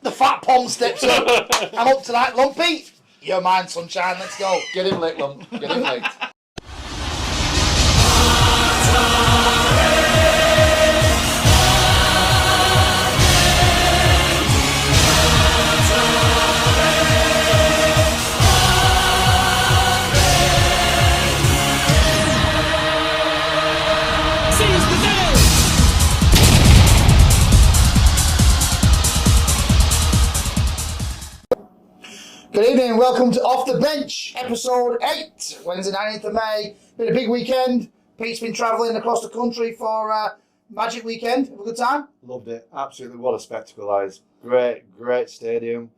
The fat Poms steps up. I'm up tonight, Lumpy. You're mine, sunshine. Let's go. Get him licked, Lump. Get him licked. Good evening, welcome to Off the Bench, episode 8, Wednesday 19th of May. Been a big weekend. Pete's been travelling across the country for Magic Weekend. Have a good time? Loved it. Absolutely. What a spectacle that is. Great stadium.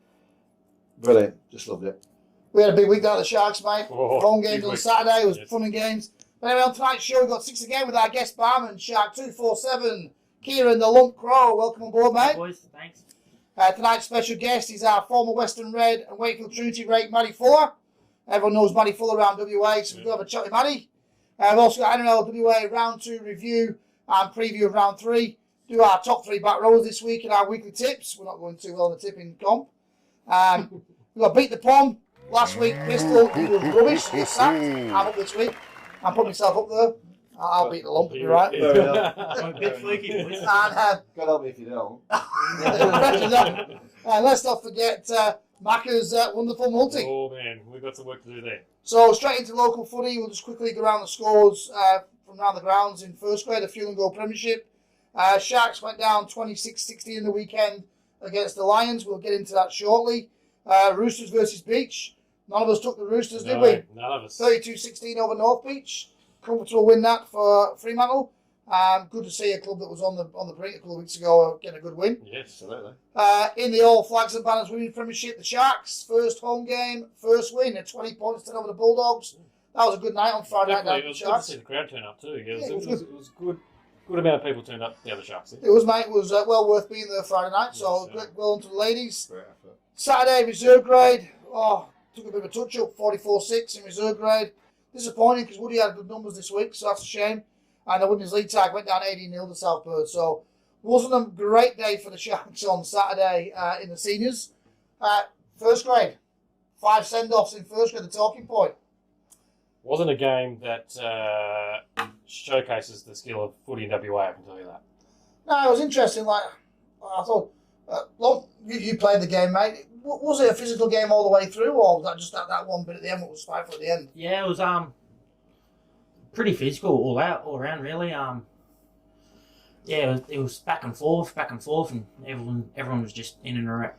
Brilliant. Just loved it. We had a big week down at the Sharks, mate. Home games on week. Saturday. It was fun and games. But anyway, on tonight's show, we've got 6 again with our guest barman, Shark 247, Kieran the Lump Crow. Welcome on board, mate. Hey boys, thanks. Tonight's special guest is our former Western Red and Wakefield Trinity rate, Monty Fuller. Everyone knows Monty Fuller around WA, so we'll go have a chat with Monty. We've also got NRLWA Round 2 review and preview of Round 3. Do our top 3 back rows this week and our weekly tips. We're not going too well in the tipping comp. We've got Beat the Pom. Last week, Pistol was rubbish. He was sacked. I'm up this week. I'm putting myself up there. I'll beat the Lump, you're right. A bit flaky, boys. And God help me if you don't. let's not forget Macca's wonderful multi. Oh man, we've got some work to do there. So straight into local footy, we'll just quickly go around the scores from around the grounds in first grade, the Fuel and Go Premiership. Sharks went down 26-16 in the weekend against the Lions. We'll get into that shortly. Roosters versus Beach. None of us took the Roosters, did we? None of us. 32-16 over North Beach. Comfortable win that for Fremantle. Good to see a club that was on the brink a couple of weeks ago getting a good win. Yes, absolutely. In the All Flags and Banners Women's Premiership, the Sharks, first home game, first win at 20 points to over the Bulldogs. That was a good night on Friday night down It at the was good Sharks. to see the crowd turn up too. It Yeah, was good. Good amount of people turned up. The other Sharks. It was, mate. It was well worth being there Friday night. So Yes, well done to the ladies. Great effort. Saturday, reserve grade. Oh, took a bit of a touch up, 44-6 in reserve grade. Disappointing because Woody had good numbers this week, so that's a shame. And the women's league tag went down 18-0 to South Perth. So wasn't a great day for the Sharks on Saturday in the seniors. First grade, 5 send-offs in first grade, the talking point. Wasn't a game that showcases the skill of footy in WA. I can tell you that. No, it was interesting. Like I thought, you played the game, mate. Was it a physical game all the way through, or was that just that one bit at the end? What was spiteful at the end? Yeah, it was pretty physical all around really. Yeah, it was back and forth, and everyone was just in and around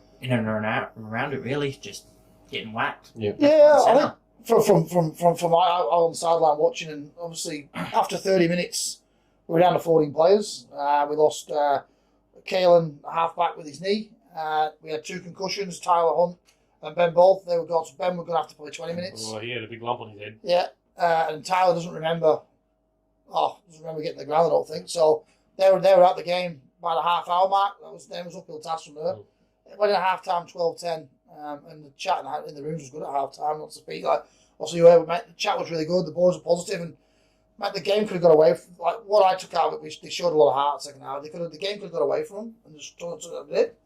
it really, just getting whacked. Yeah. Yeah, I think from I on the sideline watching, and obviously after 30 minutes we were down to 14 players. We lost Caelan, halfback, with his knee. We had 2 concussions, Tyler Hunt and Ben both. They were gone, so Ben was going to have to play 20 minutes. Well, he had a big lump on his head. Yeah, and Tyler doesn't remember getting the ground, I don't think. So they were out the game by the half-hour mark. That was uphill task from there. It went in at half-time, 12-10, and the chat in the rooms was good at half-time, not to speak. Like, also, the chat was really good, the boys were positive, and the game could have got away from, like, what I took out of it, they showed a lot of heart second half. The game could have got away from them, and just took it a bit.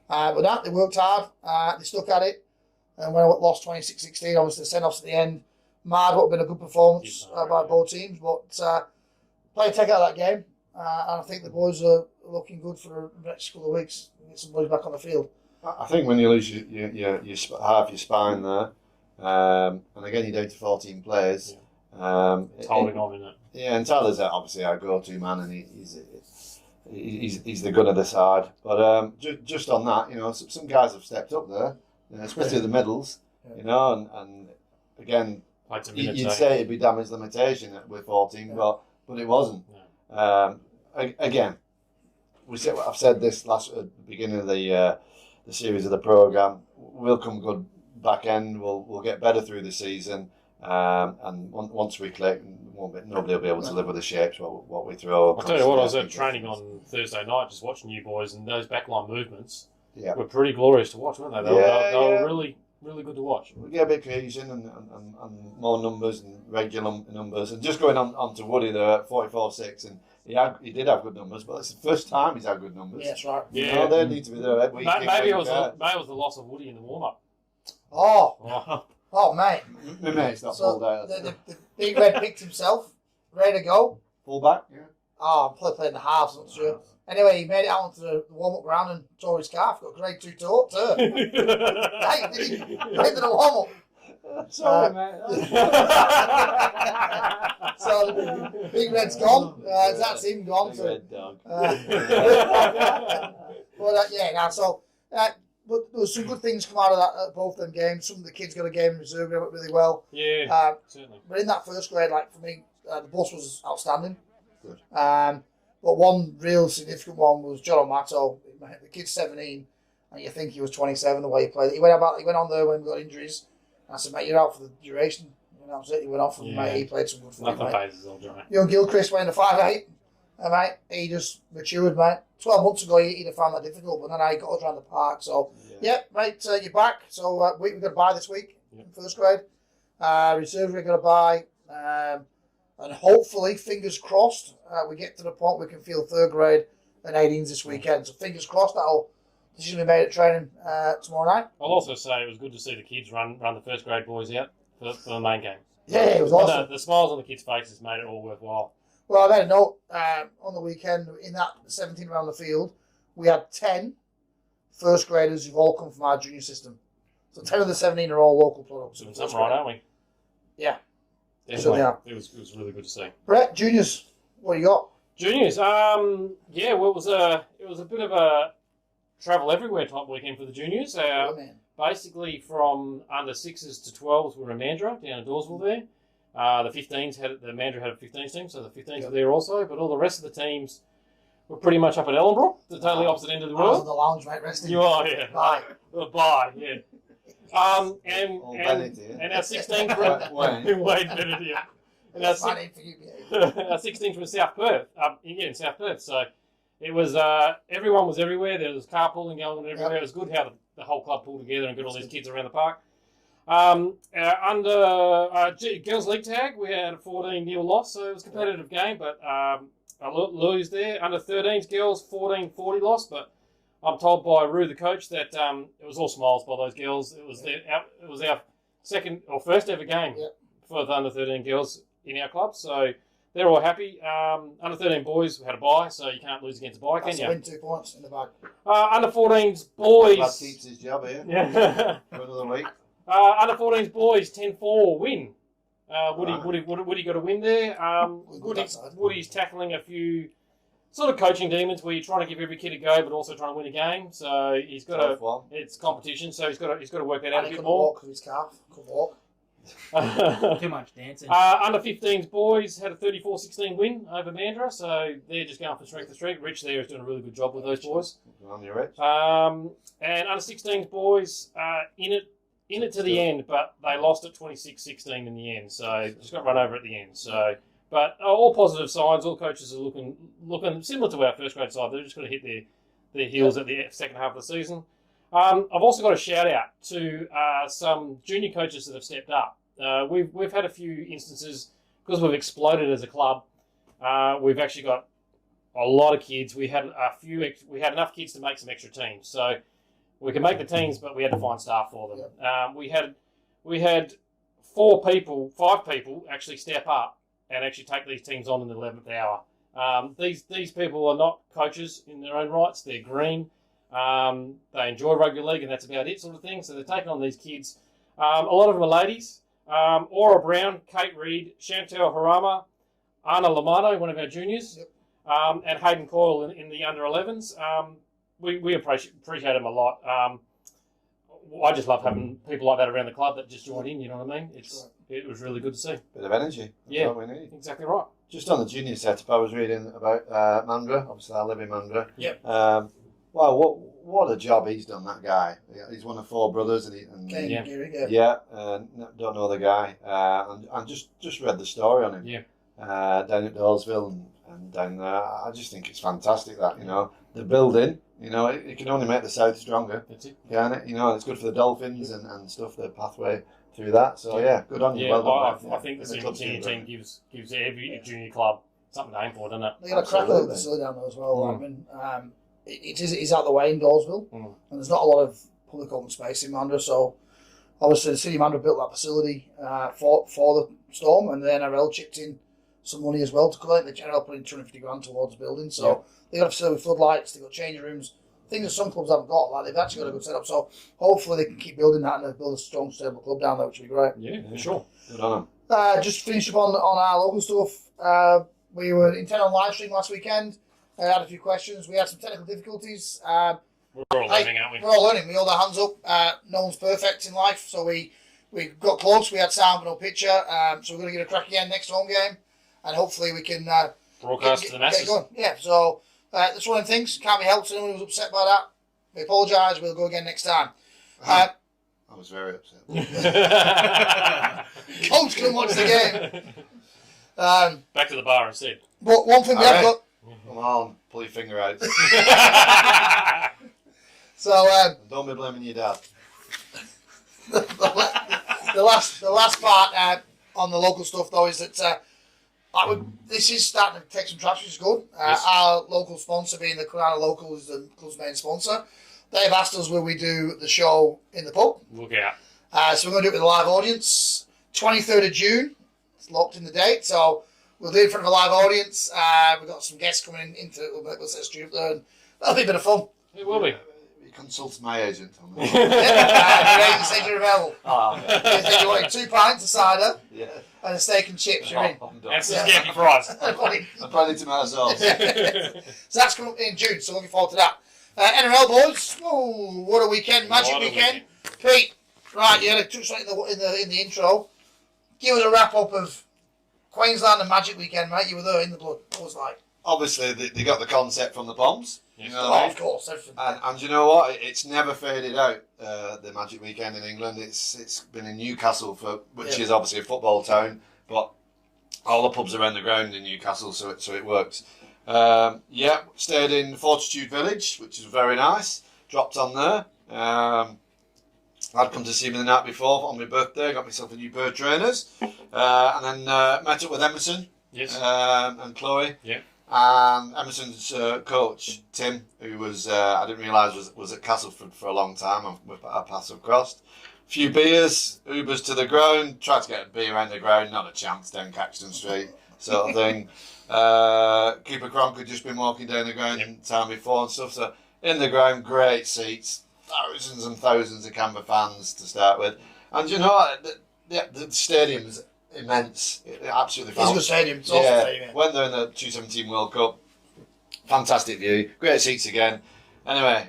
But that, they worked hard, they stuck at it, and when I lost 26-16, obviously the send-offs at the end, mad would have been a good performance by both teams, but play a take out of that game, and I think the boys are looking good for the next couple of weeks, get some boys back on the field. I think when you lose half your spine there, and again you're down to 14 players. It's holding on, isn't it? Yeah, and Tyler's obviously our go-to man, and he's the gun of the side. But just on that, some guys have stepped up there, especially the middles, and again, you'd say it'd be damage limitation with 14, but it wasn't. No. Again, I've said this at the beginning of the series of the programme. We'll come good back end. We'll get better through the season, and once we click, nobody will be able to live with the shapes what we throw. I'll tell you what, I was at training on Thursday night just watching you boys, and those backline movements were pretty glorious to watch, weren't they? They were really really good to watch. We get a bit cohesion and more numbers and regular numbers. And just going on to Woody there at 44-6, and he did have good numbers, but it's the first time he's had good numbers. Yeah, that's right. You know, they need to be there every week. Maybe it was the loss of Woody in the warm-up. Oh, mate. My mate's not pulled out. The Big Red picked himself, ready to go. Full back? Yeah. Oh, I'm probably playing the halves, not sure. Anyway, he made it out onto the warm-up ground and tore his calf. Got grade 2 toe. Hey, did he? Into the warm-up. Sorry, mate. So the Big Red's gone. That's him gone. Big So, red dog. But there was some good things come out of that both them games. Some of the kids got a game in reserve, went really well. Yeah, certainly. But in that first grade, like for me, the bus was outstanding. Good. But one real significant one was John O'Mato. The kid's 17, and you think he was 27 the way he played. He went on there when we got injuries. I said, mate, you're out for the duration. And that was it. He went off, and mate, he played some good footy. Nothing phases old Johnny. Young Gilchrist went into 5'8", and mate, he just matured, mate. 12 months ago, he'd have found that difficult, but then I got us around the park. So, mate, you're back. So we've got to buy this week in first grade. Reserve we're going to buy, and hopefully, fingers crossed, we get to the point we can field third grade and 18s this weekend. So fingers crossed that'll decision be made at training tomorrow night. I'll also say it was good to see the kids run the first grade boys out for the main game. Yeah, it was awesome. The smiles on the kids' faces made it all worthwhile. Well, I made a note on the weekend in that 17 around the field, we had 10 first graders who've all come from our junior system. So 10 of the 17 are all local products. Doing something right, aren't we? Yeah. Definitely. So It was really good to see. Brett, juniors, what do you got? Juniors, well, it was a bit of a travel everywhere type weekend for the juniors. Basically, from under 6s to 12s were in Mandurah down in Dawesville there. The 15s the Mandurah had a 15s team, so the 15s were there also. But all the rest of the teams were pretty much up at Ellenbrook, the totally opposite end of the I was world. in the lounge, mate, resting. You are, yeah. Bye. Bye, yeah. And our 16s were Wade Bennett, yeah. And our 16s were South Perth, in South Perth. So it was everyone was everywhere. There was carpooling going on everywhere. It was good how the whole club pulled together and got all these kids around the park. Under girls league tag, we had a 14-0 loss, so it was a competitive game, but I lose there. Under 13s girls, 14-40 loss, but I'm told by Rue, the coach, that it was all smiles by those girls. It was our second or first ever game for the under 13 girls in our club, so they're all happy. Under 13 boys had a bye, so you can't lose against a bye, can you? Win 2 points in the bag. Under 14s boys. That keeps his job here. Yeah. For another week. Under 14s boys 10-4 win. Woody got a win there. Woody's tackling a few sort of coaching demons where you're trying to give every kid a go, but also trying to win a game. So he's got it's competition, so he's got to work that out a bit more. Walk his calf. Couldn't walk. Too much dancing. Under 15s boys had a 34-16 win over Mandurah, so they're just going from strength to strength. Rich there is doing a really good job with those boys. On your Rich. And under 16s boys in it to the end, but they lost at 26-16 in the end, so just got run over at the end. So, but all positive signs. All coaches are looking similar to our first grade side. They're just going to hit their heels at the second half of the season. I've also got a shout out to some junior coaches that have stepped up. We've had a few instances because we've exploded as a club. We've actually got a lot of kids. We had enough kids to make some extra teams. So we could make the teams, but we had to find staff for them. We had 5 people actually step up and actually take these teams on in the 11th hour. These people are not coaches in their own rights. They're green. They enjoy rugby league, and that's about it, sort of thing. So they're taking on these kids. A lot of them are ladies. Aura Brown, Kate Reed, Chantel Harama, Anna Lamano, one of our juniors, and Hayden Coyle in the under 11s. We appreciate them a lot. I just love having people like that around the club that just join in, you know what I mean? It was really good to see. Bit of energy. That's what we need. Exactly right. Just on the junior setup, I was reading about Mandurah. Obviously, I live in Mandurah. Yep. Well, what a job he's done, that guy. He's one of 4 brothers. Don't know the guy. And just read the story on him. Yeah. Down at Dolesville and down there. I just think it's fantastic that, the building. You know, it can only make the south stronger. That's it. Can it? You know, it's good for the Dolphins and stuff. The pathway through that. So yeah, good on you. Yeah, Well done. I think the senior team gives every junior club something to aim for, doesn't it? They got a crack at the facility down there as well. I mean, it is out the way in Dawesville, and there's not a lot of public open space in Mandurah. So obviously the city of Mandurah built that facility for the Storm, and the NRL chipped in some money as well to cover it. The NRL put in 250 grand towards the building. So they got a facility with floodlights, they got changing rooms. Things that some clubs haven't got, like they've actually got a good setup. So hopefully they can keep building that and build a strong, stable club down there, which would be great. Yeah, for sure. Good on them. Just finish up on our local stuff. We were intent on live stream last weekend. I had a few questions. We had some technical difficulties. We're all learning, aren't we? We're all learning. We hold our hands up. No one's perfect in life, so we got close. We had sound but no picture. So we're going to get a crack again next home game, and hopefully we can broadcast to the masses. Get going. Yeah. So that's one of the things. Can't be helped. Anyone who was upset by that, we apologise. We'll go again next time. I was very upset. Coach couldn't watch the game. Back to the bar instead. But one thing we have got. Come on, pull your finger out. So Don't be blaming your dad. the last part on the local stuff though is that this is starting to take some traction, which is good. Yes. Our local sponsor, being the Corona Local, is the club's main sponsor. They've asked us will we do the show in the pub. Look out. So we're going to do it with a live audience. 23rd of June. It's locked in the date. So we'll do it in front of a live audience. We've got some guests coming into it. We'll set a studio up there, and that'll be a bit of fun. It will be. You consult my agent on that. Your agent said you're available. Oh, okay. They said you wanted 2 pints of cider Yeah. and a steak and chips. You're in. I'm done. And some scampi fries. I'm probably to myself. So that's coming up in June, so looking forward to that. NRL boys, oh, what a weekend, magic What a weekend. Pete, right, you had a touch on it in the intro. Give us a wrap up of Queensland and Magic weekend, mate. You were there in the blood. What was it like? Obviously, they got the concept from the Poms. Yes. You know what I mean? Of course, everything. And you know what? It's never faded out. The Magic Weekend in England. It's been in Newcastle which is obviously a football town, but all the pubs are around the ground in Newcastle, so it works. Stayed in Fortitude Village, which is very nice. Dropped on there. I'd come to see me the night before on my birthday. Got myself a new pair of trainers, and then met up with Emerson. Yes. And Chloe. Yeah. And Emerson's coach, Tim, who was, I didn't realise was at Castleford for a long time. Our paths have crossed. A few beers, Ubers to the ground, tried to get a beer around the ground, not a chance down Caxton Street, sort of thing. Keeper Cronk had just been walking down the ground in time before and stuff. So in the ground, great seats, thousands and thousands of Canberra fans to start with. And you know what? The stadium's immense. Absolutely It's a good stadium. It's awesome stadium. Went there in the 2017 World Cup. Fantastic view. Great seats again. Anyway,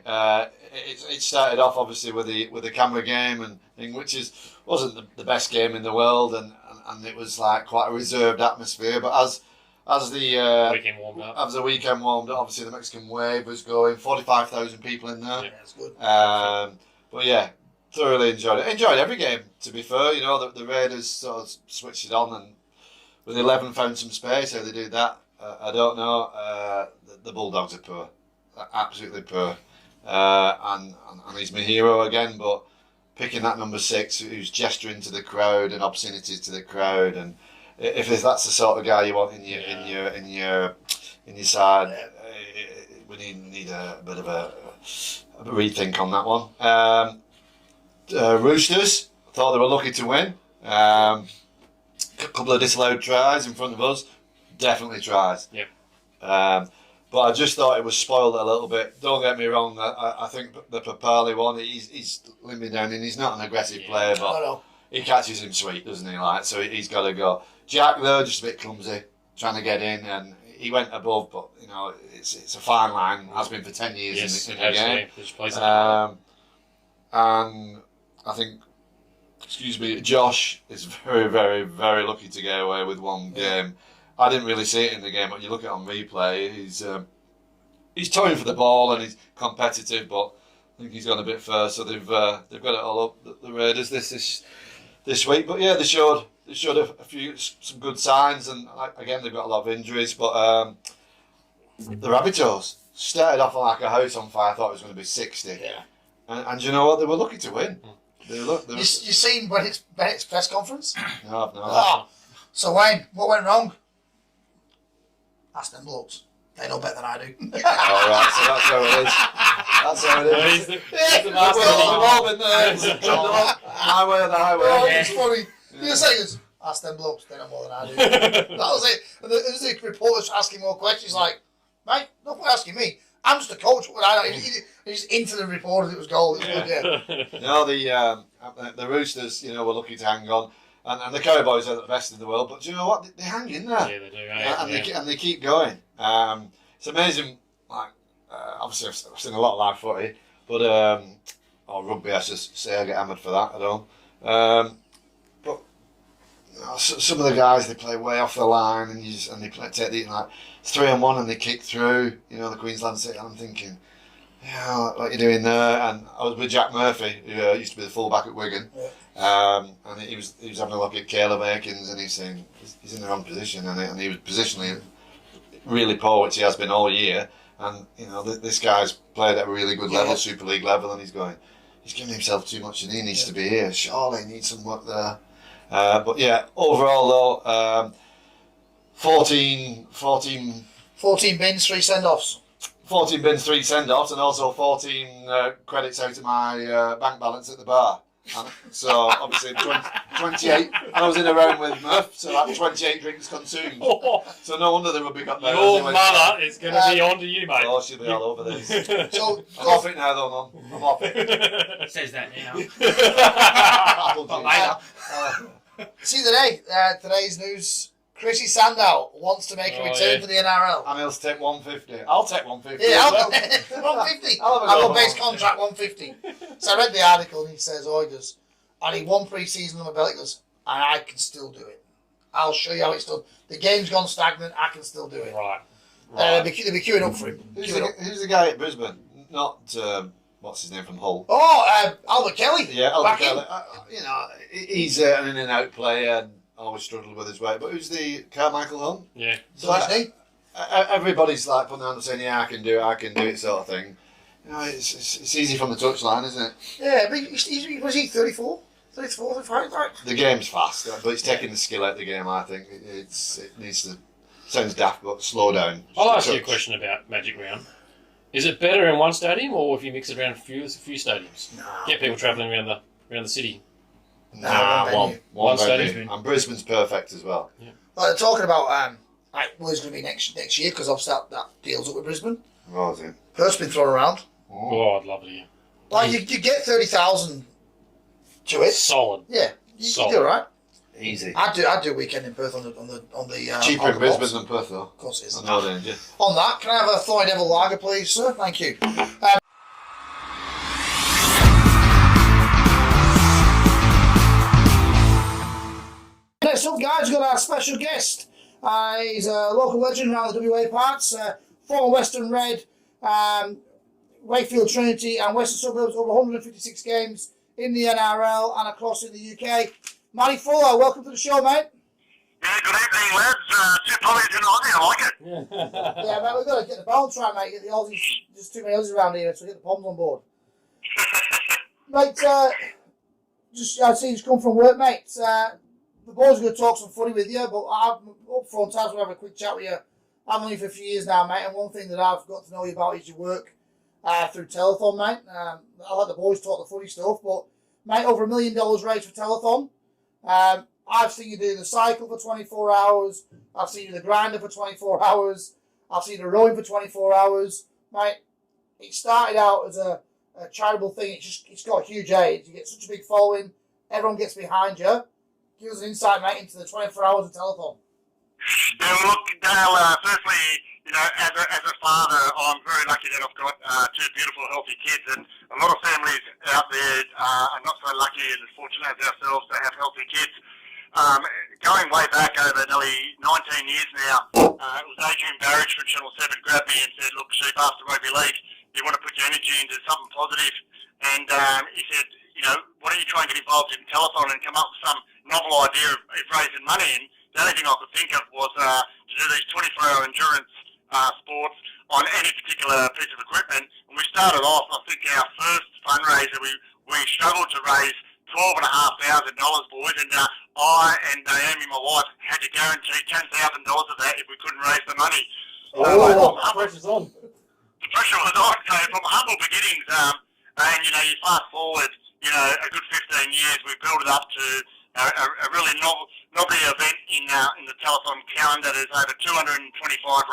it started off obviously with the Canberra game and thing, which wasn't the best game in the world, and it was like quite a reserved atmosphere. But as the Weekend warmed up. as the weekend warmed up, obviously the Mexican wave was going. 45,000 people in there. Yeah, it's good. But yeah, thoroughly enjoyed it. Enjoyed every game, to be fair. You know, the Raiders sort of switched it on, and with 11 found some space. How they do that, I don't know. The Bulldogs are poor, absolutely poor, and he's my hero again. But picking that number 6, who's gesturing to the crowd and obscenities to the crowd, and if that's the sort of guy you want in your side, we need a bit of a rethink on that one. Roosters, thought they were lucky to win. A couple of disallowed tries in front of us, definitely tries. Yep. But I just thought it was spoiled a little bit. Don't get me wrong, I think the Papali one, he's limping down and he's not an aggressive player, but he catches him sweet, doesn't he? Like, so he's got to go. Jack though, just a bit clumsy, trying to get in, and he went above, but you know it's a fine line. Has been for 10 years in the game. And I think, Josh is very, very, very lucky to get away with one game. I didn't really see it in the game, but you look at it on replay, he's toying for the ball and he's competitive, but I think he's gone a bit further. So they've got it all up, the Raiders this week. But yeah, they showed some good signs, and again they've got a lot of injuries. But the Rabbitohs started off like a house on fire. I thought it was going to be 60. Yeah. And you know what? They were lucky to win. You seen Bennett's press conference? No, I've not. Oh, so Wayne, what went wrong? Ask them blokes. They know better than I do. All right, so that's how it is. That's how it is. He's the master We've of all been there. My way or the highway. Oh, it's funny. You say this. Ask them blokes. They know more than I do. That was it. And the reporters asking more questions. Like, mate, no point asking me. I'm just a coach. What I know. He's into the reporters. It was goal. It was good. Yeah. No, the Roosters, were lucky to hang on. And the Cowboys are the best in the world, but do you know what? They hang in there. Yeah, they do. And they keep going. It's amazing. Like, obviously, I've seen a lot of live footy, but or rugby, I should say. I get hammered for that. I don't. But some of the guys, they play way off the line, and they take the it's 3-on-1, and they kick through. The Queensland City. I'm thinking, what you're doing there? And I was with Jack Murphy, who used to be the fullback at Wigan. Yeah. And he was having a look at Caleb Aikens, and he's saying he's in the wrong position, and he was positionally really poor, which he has been all year. And this guy's played at a really good level, Super League level, and he's giving himself too much, and he needs to be here. Surely he needs some work there. But yeah, overall though, 14 bins, 3 send-offs. 14 bins, 3 send-offs, and also 14 credits out of my bank balance at the bar. And so obviously 28. I was in a round with Murph, so that's 28 drinks consumed. So no wonder the rugby got there. Your mother is going to be on to you, mate. Oh, she'll be all over this. So, I'm off it now, though, Mum. I'm off it. It says that now. See today's news. Chrissy Sandow wants to make a return for the NRL. And he'll take 150. I'll take 150. Yeah, I'll go 150. I'll go base contract 150. So I read the article and he says, he does. And he won pre-season on the belt. He goes, and I can still do it. I'll show you how it's done. The game's gone stagnant. I can still do it. Right. They'll be queuing up for him. Who's the guy at Brisbane? Not, what's his name from Hull? Albert Kelly. Yeah, Albert Kelly. He's an in and out player. Always struggled with his weight, but who's the Carmichael Hunt? Yeah. So everybody's like putting on and saying, "Yeah, I can do it," sort of thing. It's easy from the touchline, isn't it? Yeah, but was he 34? 34, 35? Right? The game's fast, but it's taking the skill out of the game. I think it needs to. Sounds daft, but slow down. I'll ask you a question about Magic Round. Is it better in one stadium, or if you mix it around a few stadiums? No. Get people travelling around the city. One stadium. And Brisbane's perfect as well. Yeah. Like they're talking about where's going to be next year, because obviously that deals up with Brisbane. What was it? Perth's been thrown around. Oh, I'd love to hear. Like you get 30,000 to it. Solid. Yeah, you Solid. do right. Easy. I do a weekend in Perth on the cheaper in Brisbane than Perth though. Of course it is. No danger. On that, can I have a Thorny Devil Lager, please, sir? Thank you. Next up, guys, we've got our special guest. He's a local legend around the WA parts, former Western Red, Wakefield Trinity and Western Suburbs, over 156 games in the NRL and across in the UK. Monty Fuller, welcome to the show, mate. Yeah, good evening, lads. Two Pollies in Aussie, I like it. Yeah, mate, we've got to get the balance right, mate. Get the Aussies, there's too many Aussies around here, so get the Poms on board. Mate, I see you've come from work, mate. The boys are going to talk some footy with you, but I'm up front, I just want to have a quick chat with you. I've known you for a few years now, mate, and one thing that I've got to know you about is your work through Telethon, mate. I let the boys talk the footy stuff, but, mate, over $1 million raised for Telethon. I've seen you do the cycle for 24 hours. I've seen you do the grinder for 24 hours. I've seen you the rowing for 24 hours. Mate, it started out as a charitable thing. It's got a huge age. You get such a big following. Everyone gets behind you. Give us an insight, mate, into the 24 hours of Telethon. Yeah, well, look, Dale, firstly, as a father, I'm very lucky that I've got two beautiful, healthy kids, and a lot of families out there are not so lucky and as fortunate as ourselves to have healthy kids. Going way back over nearly 19 years now, it was Adrian Barrage from Channel 7 grabbed me and said, look, Sheep, after Rugby League, you want to put your energy into something positive. And he said, why don't you try and get involved in Telethon and come up with some novel idea of raising money? And the only thing I could think of was to do these 24-hour endurance sports. on any particular piece of equipment. And we started off, I think our first fundraiser, we struggled to raise $12,500, boys, and I and Naomi, my wife, had to guarantee $10,000 of that if we couldn't raise the money. The pressure's on. The pressure was on. So from humble beginnings, and you fast forward, a good 15 years, we built it up to a really novel event in the telethon calendar. There's over 225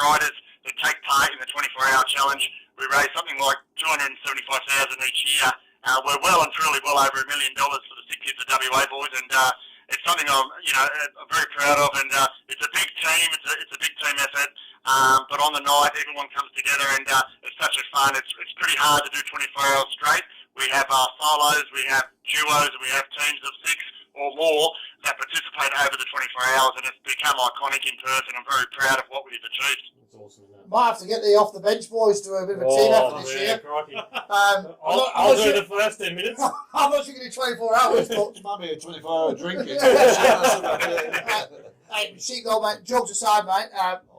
riders that take part in the 24-hour challenge. We raise something like $275,000 each year. We're well and truly well over $1 million for the Sick Kids of WA, boys, and it's something I'm very proud of. And it's a big team. It's a big team effort. But on the night, everyone comes together, and it's such a fun. It's pretty hard to do 24 hours straight. We have solos, we have duos, and we have teams of 6 or more that participate over the 24 hours, and it's become iconic in Perth, and I'm very proud of what we've achieved. That's awesome, isn't it? Might have to get the off the bench boys to a bit of a team effort this year. I'll do the first 10 minutes. I'm not sure you can do 24 hours, but Might be a 24-hour drinking. hey, Sheepdog, mate, jokes aside, mate,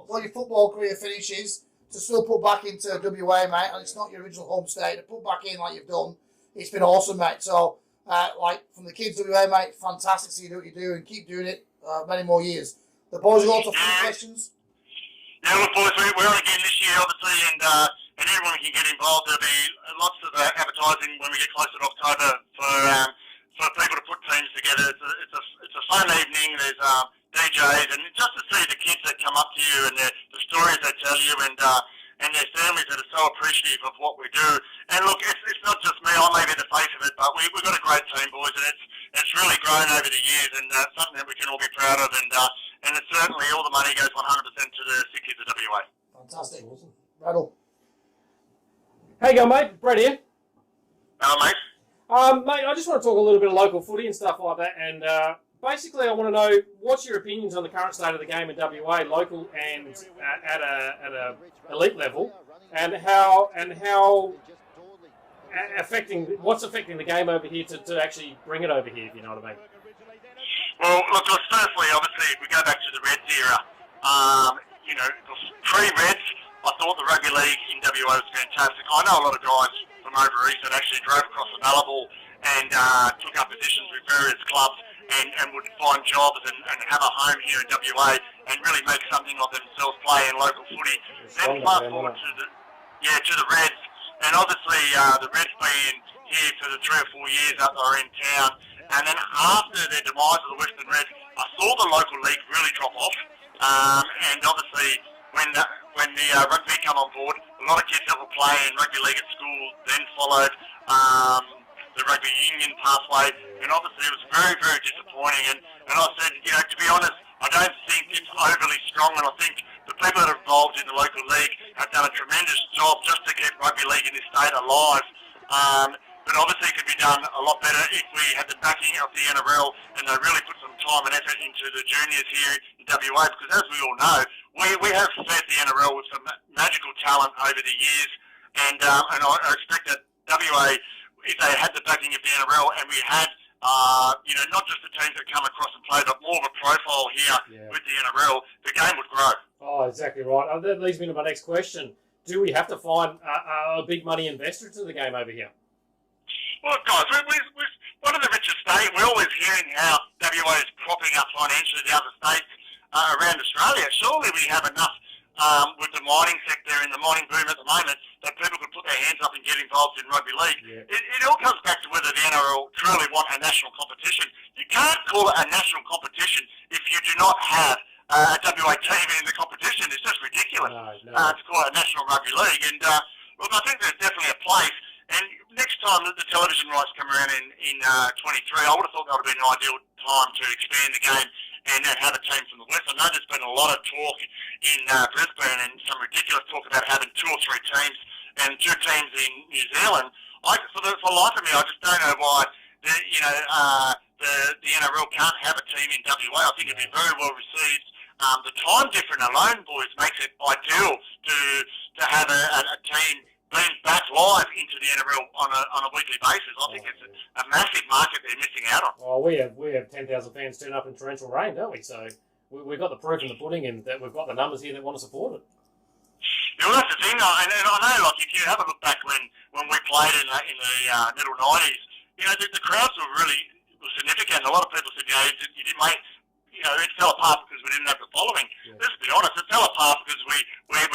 when your football career finishes, to still put back into WA, mate, and it's not your original home state, to put back in like you've done, it's been awesome, mate. So, from the kids WA, mate, fantastic to see you do what you do and keep doing it many more years. The boys have got a few questions. Yeah, look, boys, we're on again this year, obviously, and everyone can get involved. There'll be lots of advertising when we get closer to October for people to put teams together. It's a fun evening. There's DJs, and just to see the kids that come up to you and the stories they tell you, and their families that are so appreciative of what we do. And look, it's not just me. I may be the face of it, but we've got a great team, boys, and it's really grown over the years, and something that we can all be proud of. And it's certainly all the money goes 100% to the Sick Kids of WA. Fantastic. Awesome. Rattle. How you going, mate? Brett here. Hello, mate. Mate, I just want to talk a little bit of local footy and stuff like that, and basically I want to know what's your opinions on the current state of the game in WA, local and at a elite level, and how what's affecting the game over here to actually bring it over here, if you know what I mean. Well, look, firstly, obviously, if we go back to the Reds era, pre-Reds, I thought the rugby league in WA was fantastic. I know a lot of guys from over east that actually drove across the Nullarbor and took up positions with various clubs and would find jobs and have a home here in WA and really make something of themselves playing local footy. Then fast forward to the Reds, and obviously the Reds being here for the 3 or 4 years that they were in town, and then after the demise of the Western Reds, I saw the local league really drop off, and obviously when the rugby come on board, a lot of kids that were playing rugby league at school then followed the rugby union pathway, and obviously it was very, very disappointing. And I said, to be honest, I don't think it's overly strong, and I think the people that are involved in the local league have done a tremendous job just to keep rugby league in this state alive. But obviously it could be done a lot better if we had the backing of the NRL and they really put some time and effort into the juniors here in WA, because as we all know, we have fed the NRL with some magical talent over the years, and I expect that WA, if they had the backing of the NRL and we had, not just the teams that come across and play, but more of a profile here with the NRL, the game would grow. Oh, exactly right. That leads me to my next question. Do we have to find a big money investor into the game over here? Well, guys, we're one of the richest states. We're always hearing how WA is propping up financially the other states around Australia. Surely we have enough with the mining sector and the mining boom at the moment that people could put their hands up and get involved in rugby league. Yeah. It all comes back to whether the NRL truly want a national competition. You can't call it a national competition if you do not have a WA team in the competition. It's just ridiculous to call it a national rugby league. And look, I think there's definitely a place. And next time that the television rights come around in 23, I would have thought that would have been an ideal time to expand the game and have a team from the West. I know there's been a lot of talk in Brisbane and some ridiculous talk about having 2 or 3 teams and 2 teams in New Zealand. For the life of me, I just don't know why the NRL can't have a team in WA. I think it'd be very well received. The time difference alone, boys, makes it ideal to have a team being back live into the NRL on a weekly basis. I think it's a massive market they're missing out on. Oh, we have 10,000 fans turn up in torrential rain, don't we? So we've got the proof in the pudding, and that we've got the numbers here that want to support it. Yeah, well, that's the thing, though, and I know, like, if you have a look back when we played in the middle 90s, the crowds were really significant. A lot of people said, you didn't make, it fell apart because we didn't have the following. Yeah. Let's be honest, it fell apart because we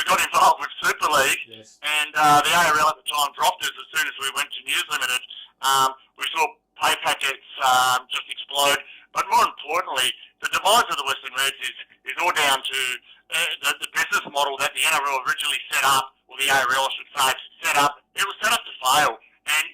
got involved with Super League, Yes. and the ARL at the time dropped us as soon as we went to News Limited. We saw pay packets just explode, but more importantly, the demise of the Western Reds is all down to the business model that the NRL originally set up, or the ARL I should say, set up. It was set up to fail. And,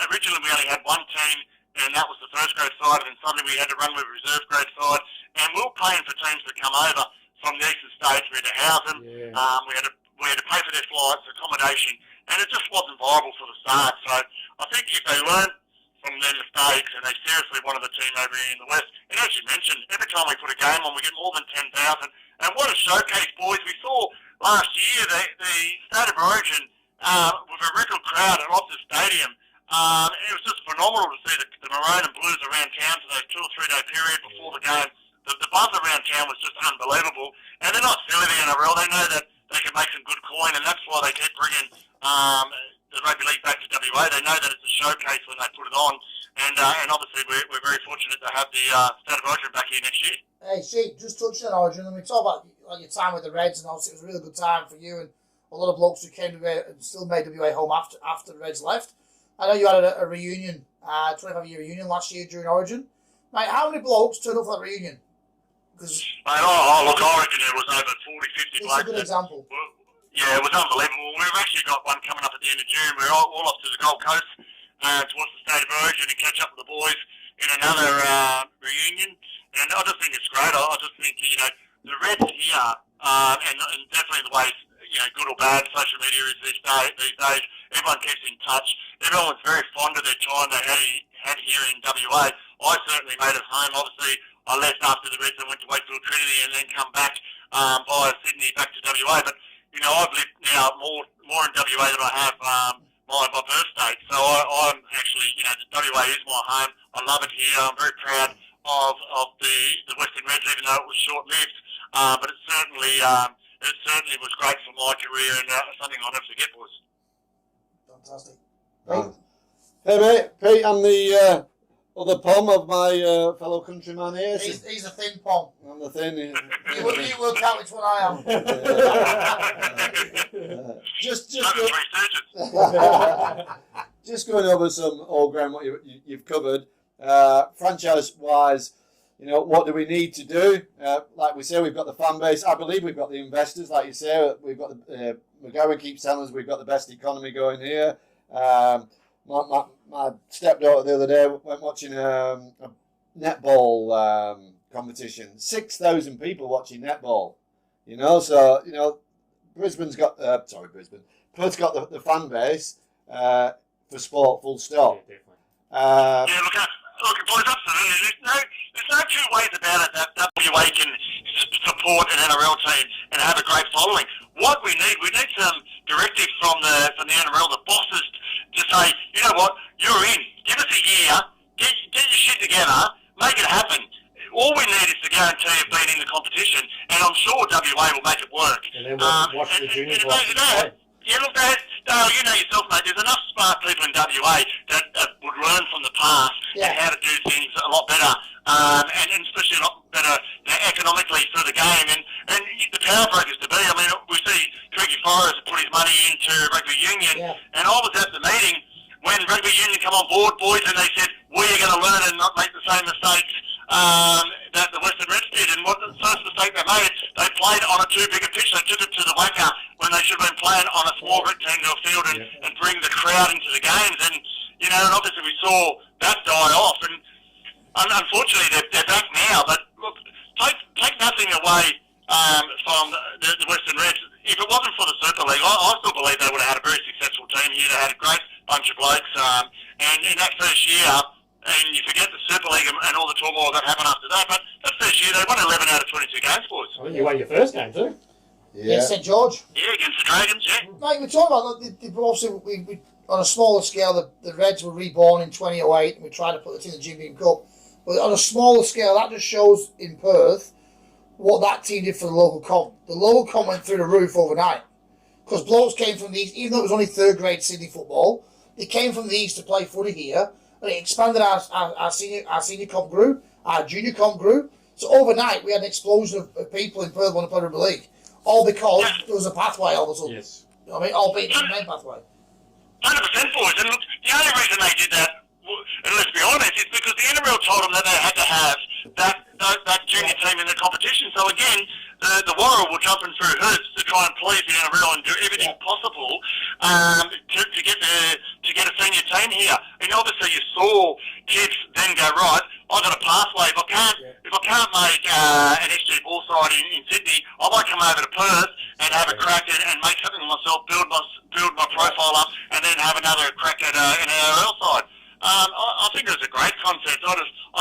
originally we only had one team, and that was the first grade side, and then suddenly we had to run with a reserve grade side. And we were paying for teams to come over from the eastern states. We had to house them. Yeah. We had to pay for their flights, accommodation, and it just wasn't viable for the start. So I think if they learn from their mistakes and they seriously wanted the team over here in the West, and as you mentioned, every time we put a game on, we get more than 10,000. And what a showcase, boys. We saw last year the State of Origin with a record crowd at Optus Stadium. It was just phenomenal to see the Maroon and Blues around town for that 2 or 3 day period before the game. The buzz around town was just unbelievable. And they're not silly, the NRL. They know that they can make some good coin, and that's why they keep bringing the rugby league back to WA. They know that it's a showcase when they put it on. And obviously we're very fortunate to have the State of Origin back here next year. Hey, Sheik, just touching on Origin, and we talk about your time with the Reds, and obviously it was a really good time for you and a lot of blokes who came to WA and still made WA home after the Reds left. I know you had a reunion, 25-year reunion last year during Origin. Mate, how many blokes turned up for that reunion? Because look, I reckon there was over 40, 50 it's a blokes. good example. Yeah, it was unbelievable. We've actually got one coming up at the end of June. We're all off to the Gold Coast towards the State of Origin to catch up with the boys in another reunion. And I just think it's great. I just think, the Reds here, and definitely the way, good or bad social media is these days, everyone keeps in touch. Everyone's very fond of their time they had here in WA. I certainly made it home. Obviously, I left after the Reds and went to Wakefield Trinity and then come back via Sydney back to WA. But, I've lived now more in WA than I have my birth state. So I'm actually, WA is my home. I love it here. I'm very proud of the Western Reds, even though it was short-lived. But it certainly was great for my career and something I'll never forget, boys. Fantastic. Hey mate, Pete, I'm the other Pom of my fellow countryman here. He's a thin Pom. I'm the thin. You work out which one I am. Just going over some old ground what you've covered. Franchise-wise, what do we need to do? Like we say, we've got the fan base. I believe we've got the investors. Like you say, we've got the McGowan keeps telling us we've got the best economy going here. My stepdaughter the other day went watching a netball competition. 6,000 people watching netball. So Brisbane's got Perth's got the fan base for sport. Full stop. Yeah, definitely. Look, boys, absolutely. There's no two ways about it that WA can support an NRL team and have a great following. What we need some directive from the NRL, the bosses, to say, you know what, you're in. Give us a year. Get your shit together. Make it happen. All we need is the guarantee of being in the competition, and I'm sure WA will make it work. And then watch the junior blocks. Yeah, look, Dale, you know yourself, mate, there's enough smart people in WA that would learn from the past and how to do things a lot better, and especially a lot better economically for the game. And the power brokers to be, I mean, we see Twiggy Forrest put his money into rugby union, and I was at the meeting when rugby union come on board, boys, and they said, we're going to learn and not make the same mistakes that the Western Reds did. And what the first mistake they made, they played on a too big a pitch. They took it to the Wacker when they should have been playing on a small rectangular field and bring the crowd into the games. And, and obviously we saw that die off. And unfortunately, they're back now. But look, take nothing away from the Western Reds. If it wasn't for the Super League, I still believe they would have had a very successful team here. They had a great bunch of blokes. And in that first year, and you forget the Super League and all the turmoil that happened after that, but that first year they won 11 out of 22 games, boys. I think you won your first game too. Yeah, St George. Yeah, against the Dragons, yeah. Mate, we're talking about, obviously, we on a smaller scale, the Reds were reborn in 2008, and we tried to put it in the Jim Beam Cup. But on a smaller scale, that just shows in Perth what that team did for the local comp. The local comp went through the roof overnight. because blokes came from the East, even though it was only third grade Sydney football, they came from the East to play footy here, and it expanded our senior comp grew, our junior comp grew. So overnight, we had an explosion of people in Perth wanting to play rugby league, all because there was a pathway all of a sudden. Yes. You know what I mean? Albeit the main pathway. 100% boys. And look, the only reason they did that, and let's be honest, is because the NRL told them that they had to have that junior team in the competition. So again, the Warrior were jumping through hoops to try and please the NRL and do everything possible to get a senior team here. And obviously, you saw kids then go, right, I've got a pathway. If I can't make an SG ball side in Sydney, I might come over to Perth and have a crack and make something of myself, build my profile up, and then have another crack at an NRL side. I think it's a great concept. I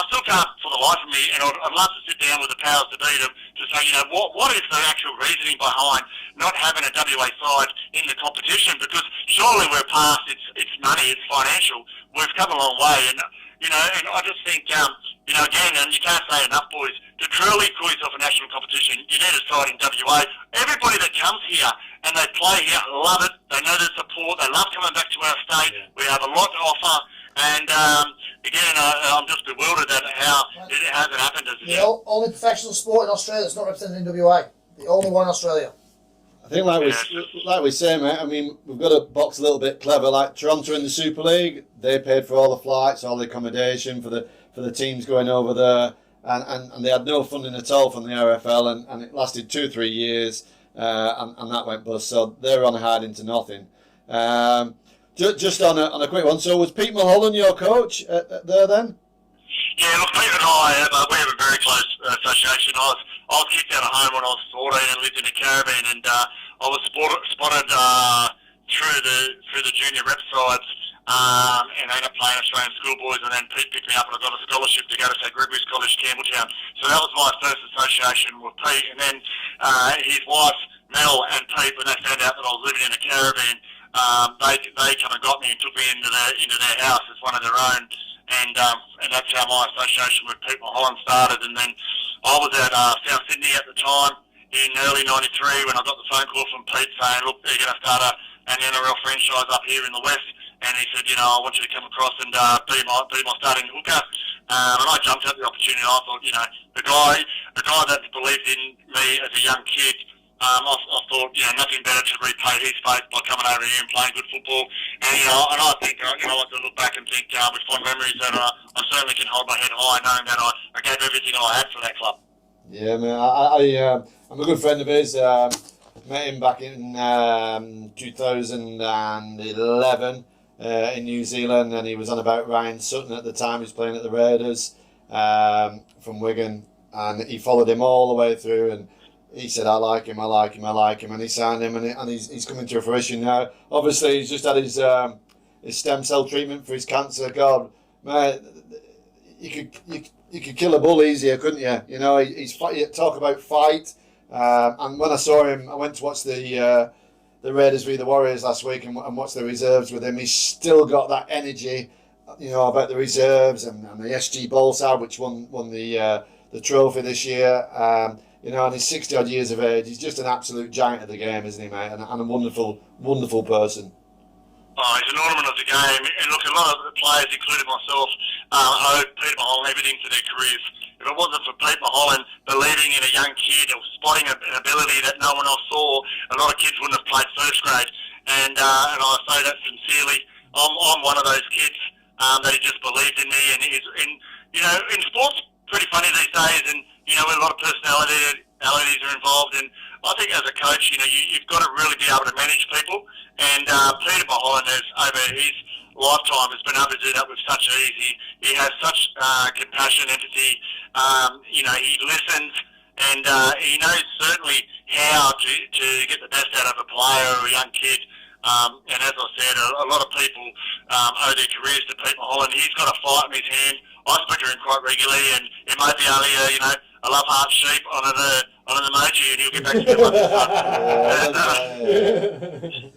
still can't for the life of me, and I'd love to sit down with the powers to be to say, you know, what is the actual reasoning behind not having a WA side in the competition? Because surely we're past it's money, it's financial. We've come a long way, and you know, and I just think, you know, again, and you can't say enough, boys, to truly call yourself a national competition, you need a side in WA. Everybody that comes here and they play here love it. They know the support. They love coming back to our state. We have a lot to offer. And again, I'm just bewildered at how it hasn't happened as yet. The only professional sport in Australia that's not represented in WA. The only one in Australia. I think like we say, mate, I mean, we've got to box a little bit clever. Like Toronto in the Super League, they paid for all the flights, all the accommodation for the teams going over there, and they had no funding at all from the RFL, and it lasted 2-3 years, and that went bust. So they're on a hard into nothing. Just on a quick one. So was Pete Mulholland your coach there then? Yeah, look, Pete and I we have a very close association. I was kicked out of home when I was 14 and lived in the Caribbean, and I was spotted through the junior rep sides, and I ended up playing Australian schoolboys, and then Pete picked me up and I got a scholarship to go to St Gregory's College, Campbelltown. So that was my first association with Pete, and then his wife Mel and Pete, when they found out that I was living in the Caribbean, they come and got me and took me into their house as one of their own, and that's how my association with Pete Mulholland started. And then I was at South Sydney at the time in early '93 when I got the phone call from Pete saying, look, they're going to start an NRL franchise up here in the West, and he said, you know, I want you to come across and be my starting hooker. And I jumped at the opportunity. I thought, you know, the guy that believed in me as a young kid. I thought, you know, nothing better to repay his faith by coming over here and playing good football. And, you know, I think, you know, I like to look back and think with fond memories that I certainly can hold my head high knowing that I gave everything I had for that club. Yeah, man, I'm a good friend of his. Met him back in 2011 in New Zealand, and he was on about Ryan Sutton at the time. He was playing at the Raiders from Wigan, and he followed him all the way through, and he said, I like him, and he signed him, and he's coming to fruition now. Obviously, he's just had his stem cell treatment for his cancer. God, man, you could kill a bull easier, couldn't you? You know, he's talk about fight. And when I saw him, I went to watch the Raiders v the Warriors last week and watch the reserves with him. He's still got that energy, you know, about the reserves and the SG Bowl side, which won the trophy this year. You know, and he's 60 odd years of age. He's just an absolute giant of the game, isn't he, mate? And a wonderful, wonderful person. Oh, he's an ornament of the game. And look, a lot of the players, including myself, owe Pete Mulholland everything to their careers. If it wasn't for Pete Mulholland believing in a young kid or spotting an ability that no one else saw, a lot of kids wouldn't have played first grade. And I say that sincerely. I'm one of those kids that he just believed in me. And you know, in sports, pretty funny these days, and you know, a lot of personalities are involved. And I think as a coach, you know, you've got to really be able to manage people. And Peter Mulholland has, over his lifetime, has been able to do that with such ease. He has such compassion, empathy. You know, he listens, and he knows certainly how to get the best out of a player or a young kid. And as I said, a lot of people owe their careers to Pete Mulholland. He's got a fight in his hand. I speak to him quite regularly, and it may be only you know, a love heart sheep on an emoji, and he'll get back to you once.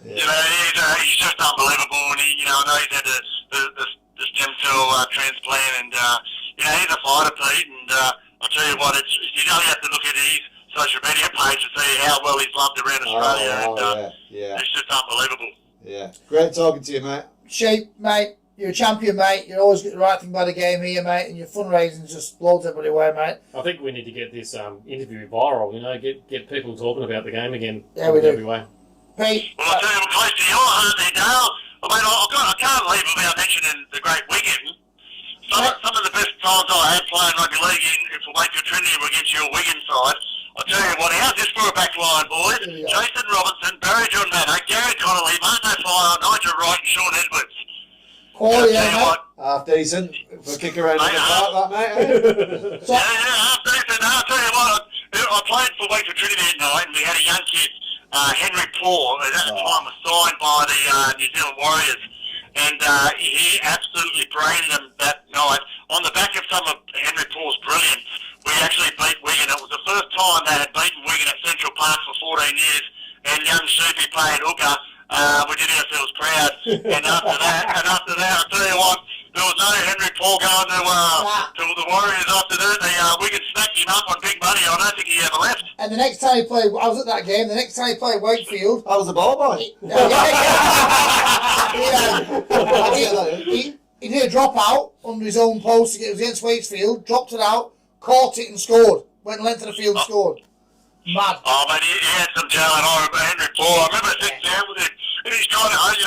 You know, he's just unbelievable, and you know, I know he's had the stem cell transplant, and you know, he's a fighter, Pete. And I'll tell you what, you only have to look at his social media page to see how well he's loved around Australia, it's just unbelievable. Yeah, great talking to you, mate. Sheep, mate, you're a champion, mate. You always get the right thing by the game here, mate, and your fundraising just blows everybody away, mate. I think we need to get this interview viral. Get people talking about the game again. Yeah, we do. Every way. Pete. Well, I tell you, close to your heart there, Dale. I mean, I can't leave without mentioning the great Wigan. Some of the best times I had playing rugby league for Wakefield Trinity were against your Wigan side. I tell you what, how's this for a back line, boys? Jason Robertson, Barry John Maddock, Gary Connolly, Martin O'Fire, Nigel Wright, and Sean Edwards. Oh, yeah, half decent for kick around in the park, that mate. Half decent. I'll tell you what, I played for Wakefield Trinity that night, and we had a young kid, Henry Paul, at the time was signed by the New Zealand Warriors, and he absolutely brained them that night. On the back of some of Henry Paul's brilliance, we actually beat Wigan. It was the first time they had beaten Wigan at Central Park for 14 years, and young Soupy playing hooker. We did ourselves proud, and after that, I tell you what, there was no Henry Paul going to the Warriors after that. Wigan snapped him up on big money. I don't think he ever left. And the next time he played, I was at that game. The next time he played Wakefield, I was a ball boy. He did a drop out under his own post. It was against Wakefield. Dropped it out, caught it, and scored. Went length of the field and scored. Mad. Oh, man, he had some talent. I remember Henry Paul. I remember sitting down with him, and he's trying to, he's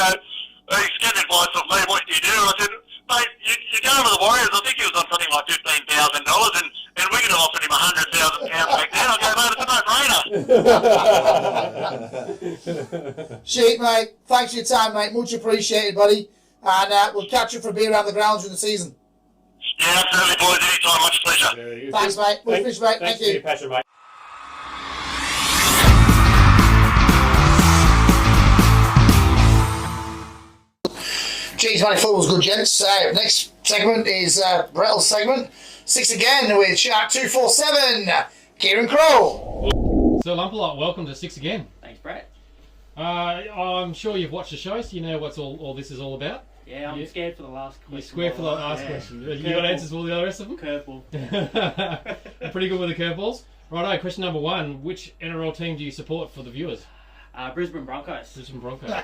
getting advice from me. What do you do? And I said, mate, you go to the Warriors. I think he was on something like $15,000, and Wigan offered him £100,000 back then. I go, mate, it's a no-brainer. Sheep, mate. Thanks for your time, mate. Much appreciated, buddy. And we'll catch you for a beer around the grounds during the season. Yeah, absolutely, boys. Anytime. Much pleasure. Thanks, mate. Much appreciated, mate. Thanks Thank you. for your passion, mate. Jeez, man, football's good, gents. Next segment is Brett's segment. 6 again with Shark 247, Kieran Crow. So, Lumpalot, welcome to 6 again. Thanks, Brett. I'm sure you've watched the show, so you know what all this is all about. Yeah, I'm scared for the last question. You're square for the last question. You got answers for all the rest of them? Curveball. Pretty good with the curveballs. Righto, question number 1. Which NRL team do you support for the viewers? Brisbane Broncos. Brisbane Broncos. The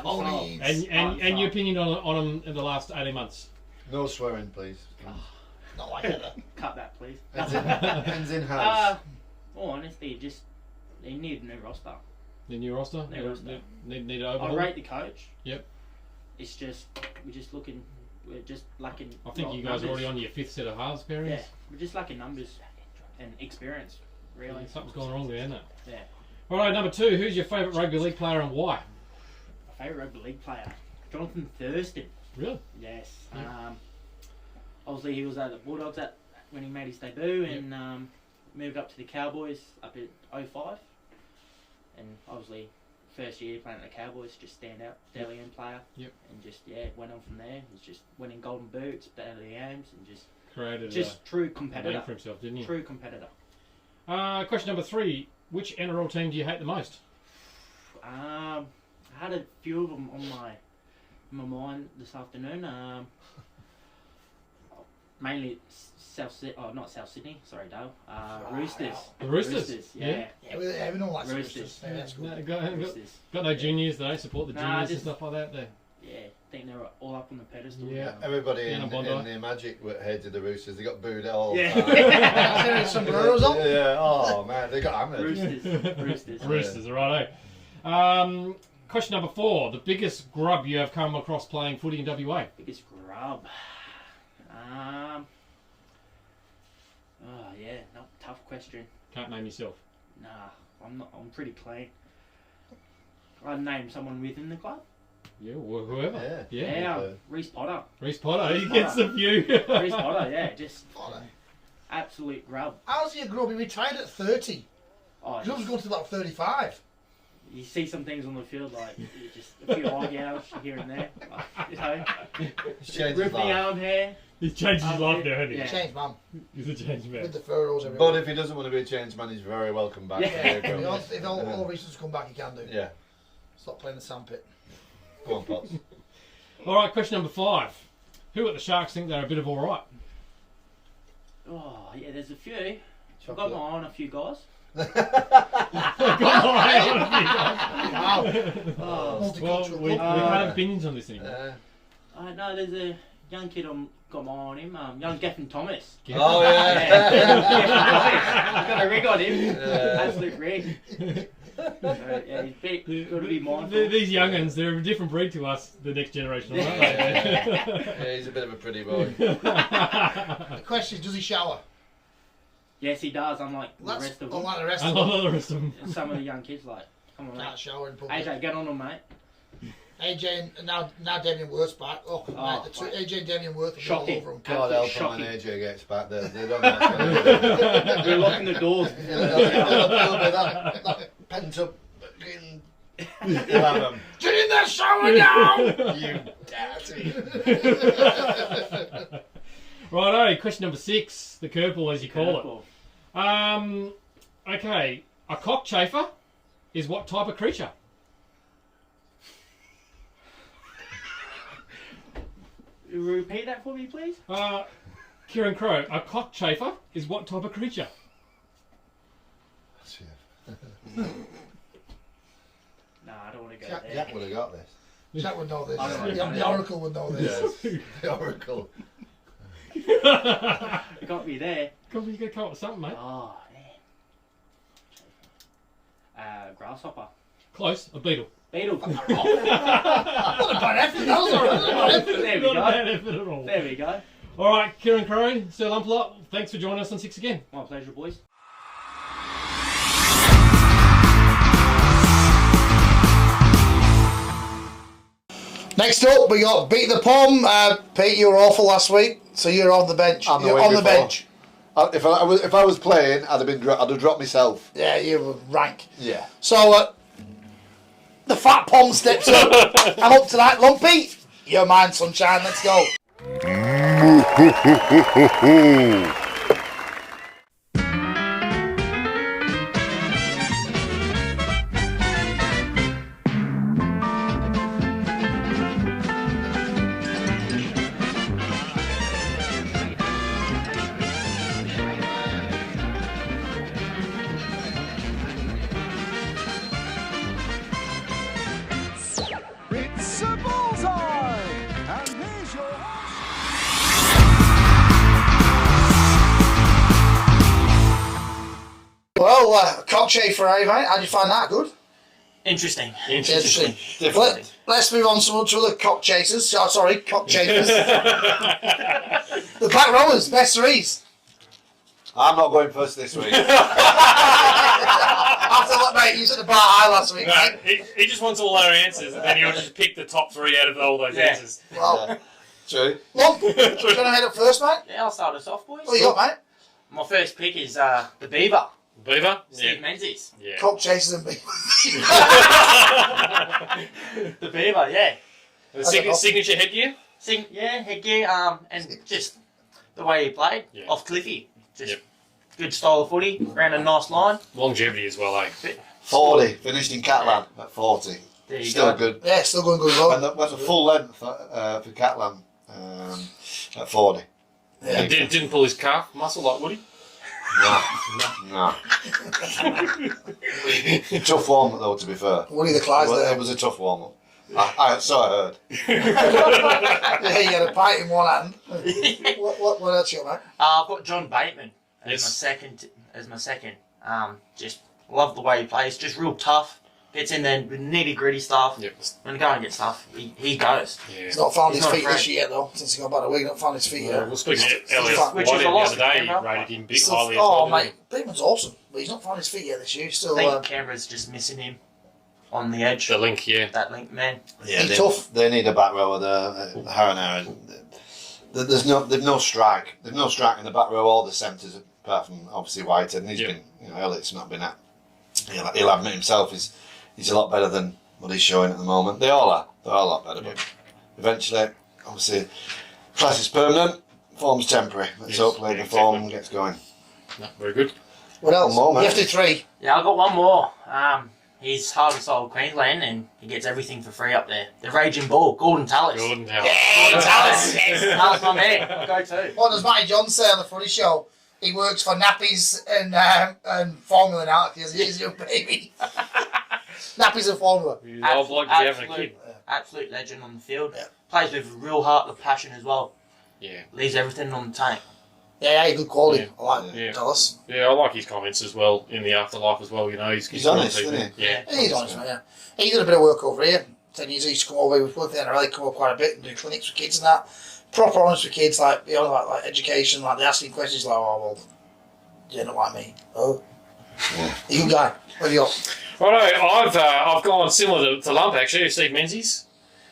ponies. And your opinion on them in the last 18 months? No swearing, please. Not like that. Cut that, please. Ends in house. Honestly, they need a new roster. The new roster? Need to overhaul? I rate the coach. Yep. It's just, we're just lacking. I think you guys are already on your 5th set of halves pairings. Yeah, we're just lacking numbers and experience, really. Something's going wrong there, isn't it? Yeah. Alright, number 2. Who's your favourite rugby league player and why? My favourite rugby league player, Jonathan Thurston. Really? Yes. Yeah. Obviously, he was at the Bulldogs when he made his debut, and moved up to the Cowboys up at 05. And obviously, first year playing at the Cowboys, just stand out, daily end player. Yep. And just went on from there. He's just winning golden boots, daily games, and just Created true a competitor. name for himself, didn't he? True competitor. Question number 3. Which NRL team do you hate the most? I had a few of them on my mind this afternoon. Mainly not South Sydney. Sorry, Dale. Roosters. The Roosters? Yeah. Yeah, we don't like Roosters. Roosters. Yeah, that's good. Roosters. Got no juniors, they support the juniors just- and stuff like that there. Yeah, I think they're all up on the pedestal. Yeah. Everybody Down in on Bondi. the Magic hated the Roosters. They got booed all the Yeah. time. Sombreros on. Yeah, oh man, they got hammered. Roosters. Roosters, righto. Question number 4. The biggest grub you have come across playing footy in WA? Biggest grub. Tough question. Can't name yourself. Nah, I'm not. I'm pretty clean. I'd name someone within the club. Yeah, whoever. Yeah. Reece Potter. Reece Potter, he gets a few. Reece Potter, yeah, just absolute grub. How's he a grub? He retired at 30. Oh, Grub's going to about 35. you see some things on the field like just a few eye gouge here and there, ripping arm hair. He's changed his life now, hasn't he? Yeah. Change man. He's a changed man. With the furrows everywhere. But if he doesn't want to be a changed man, he's very welcome back. Yeah, if all reasons come back, he can do. Yeah. Stop playing the sandpit. Go on, Pots. Alright, question number 5. Who at the Sharks think they're a bit of alright? Oh, yeah, there's a few. I've got my eye on a few guys. Well, we can't have opinions on this anymore. I know there's a young kid got my eye on him, young Geffen Thomas. Oh, yeah. I've got a rig on him. Absolute rig. Yeah, he's got to be mindful. These young'uns, they're a different breed to us, the next generation, aren't they? Yeah, he's a bit of a pretty boy. The question is, does he shower? Yes, he does. Unlike the rest of them. Unlike the rest I of love them. the rest of them. Some of the young kids, like, come on, Can't mate. shower in public. AJ, get on them, mate. AJ and now Damien Worth's back. Oh, mate, the two, AJ and Damien Worth are all Shocking. over him. God help him Shocking. when AJ gets back there. They don't know what's going on. We're locking the doors. There'll be that pent up fucking. You'll have them. Get in the shower now! You dirty. Righto, question number 6, the curveball as you call it. Okay, a cockchafer is what type of creature? Repeat that for me, please. Kieran Crow, a cockchafer is what type of creature? Nah, I don't want to go Jack- there. Jack would have got this. Jack would know this. I don't know. Yeah, the Oracle would know this. Yes. The Oracle. You got me there. Come on, you gotta come up with something, mate. Oh, man. Grasshopper. Close, a beetle. Beetle. Not a bad effort. That was alright. Not a bad effort. There we Not a go. bad effort at all. There we go. All right, Kieran Crow, Sir Lumplot, thanks for joining us on 6 again. My pleasure, boys. Next up, we got Beat the Pom. Pete, you were awful last week, so you're on the bench. I'm the You're week on the before. bench. If I was playing, I'd have dropped myself. Yeah, you were rank. Yeah. So, the fat Pom steps up. I'm up to that. Lumpy, you're mine, sunshine. Let's go. It's a bullseye! And here's your Well, cockchafer, eh, mate? How'd you find that? Good? Interesting. Interesting. Different. Let's move on to other cock chasers. Oh, sorry, cockchafers. The back rowers, best threes. I'm not going first this week. After what, mate? You was at the bar high last week, No, mate. he just wants all our answers, and then he'll just pick the top 3 out of all those answers. Well, True. Lump, do you want to head up first, mate? Yeah, I'll start us off, boys. What you got, mate? My first pick is the Beaver. Beaver? Steve Menzies. Yeah. Cock chasers and me. The Beaver, yeah. The signature headgear? Headgear, and just the way he played, Yeah. off Cliffy. Just Yep. good style of footy, ran a nice line. Longevity as well, eh? 40. Finished in Catlan at 40. There you Still go. good. Yeah, still going good as well. And that was a full length for Catlan at 40. Yeah. He didn't pull his calf muscle like Woody? No. Tough warm up though, to be fair. Woody the Clyde's there. It was a tough warm up. So I heard. Yeah, you had a pint in one hand. What else you got, mate? I've got John Bateman as Yes. my second. Just love the way he plays. Just real tough. Gets in there with nitty gritty stuff. Yep. When the going gets tough, he goes. Yeah. He's not found He's his not feet afraid. this year, though. Since he got back a week, not found his feet yet. We'll speak to Elliot Which is White a the loss other day. He remember? rated him big Still, highly as oh, well. mate, Bateman's awesome, but he's not found his feet yet this year. He's I still think Canberra's just missing him on the edge. The link, yeah. That link, man. Yeah, He's tough. They need a back rower there. Harren. They've no strike. They've no strike in the back row or the centres, apart from obviously White. And he's been, Elliott's not been at. He'll admit himself he's a lot better than what he's showing at the moment. They all are. They're all a lot better, but eventually, obviously, class is permanent, form's temporary. Let's hope the form gets going. No, very good. What else? One more, You mate. have to do 3. Yeah, I've got one more. He's hard and soul Queensland, and he gets everything for free up there. The Raging Bull, Gordon Tallis. Gordon Howard. Yeah, Tallis, yes. Tallis, my man. I'll go too. What does Matty John say on the footy show? He works for nappies and formula now because he's a young baby. Nappies and formula. He's an old bloke to be having a kid. Absolute legend on the field. Yeah. Plays with real heart and passion as well. Yeah. Leaves everything on the tank. Yeah, good quality. Yeah. I like Yeah. Dallas. Yeah, I like his comments as well in the afterlife as well. You know, he's honest, people. isn't he? Yeah. He's honest, man. Yeah. He did a bit of work over here. 10 years he used to come over. He was working in the NRLWA, come over quite a bit and do clinics with kids and that. Proper honest with kids, like you know, like education, like they asking questions like, oh well, you don't like me. Oh, you good guy. What have you got? Righto, I've gone similar to Lump actually, Steve Menzies.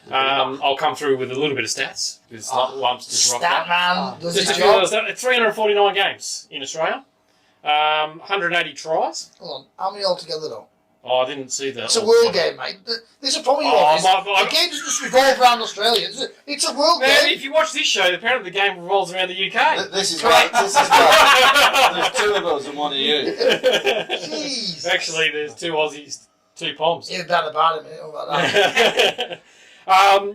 I'll come through with a little bit of stats because Lump's just rocked Stat up. man does Just his a few job. others. 349 games in Australia, 180 tries. Hold on, how many altogether though? Oh, I didn't see that. It's a world game, mate. There's a problem you have. The game doesn't just revolve around Australia. It's a world Man, game. if you watch this show, apparently the game revolves around the UK. This is right. There's two of us and one of you. Jeez. Actually, there's 2 Aussies, 2 Poms. You're bad about it, mate. How about that?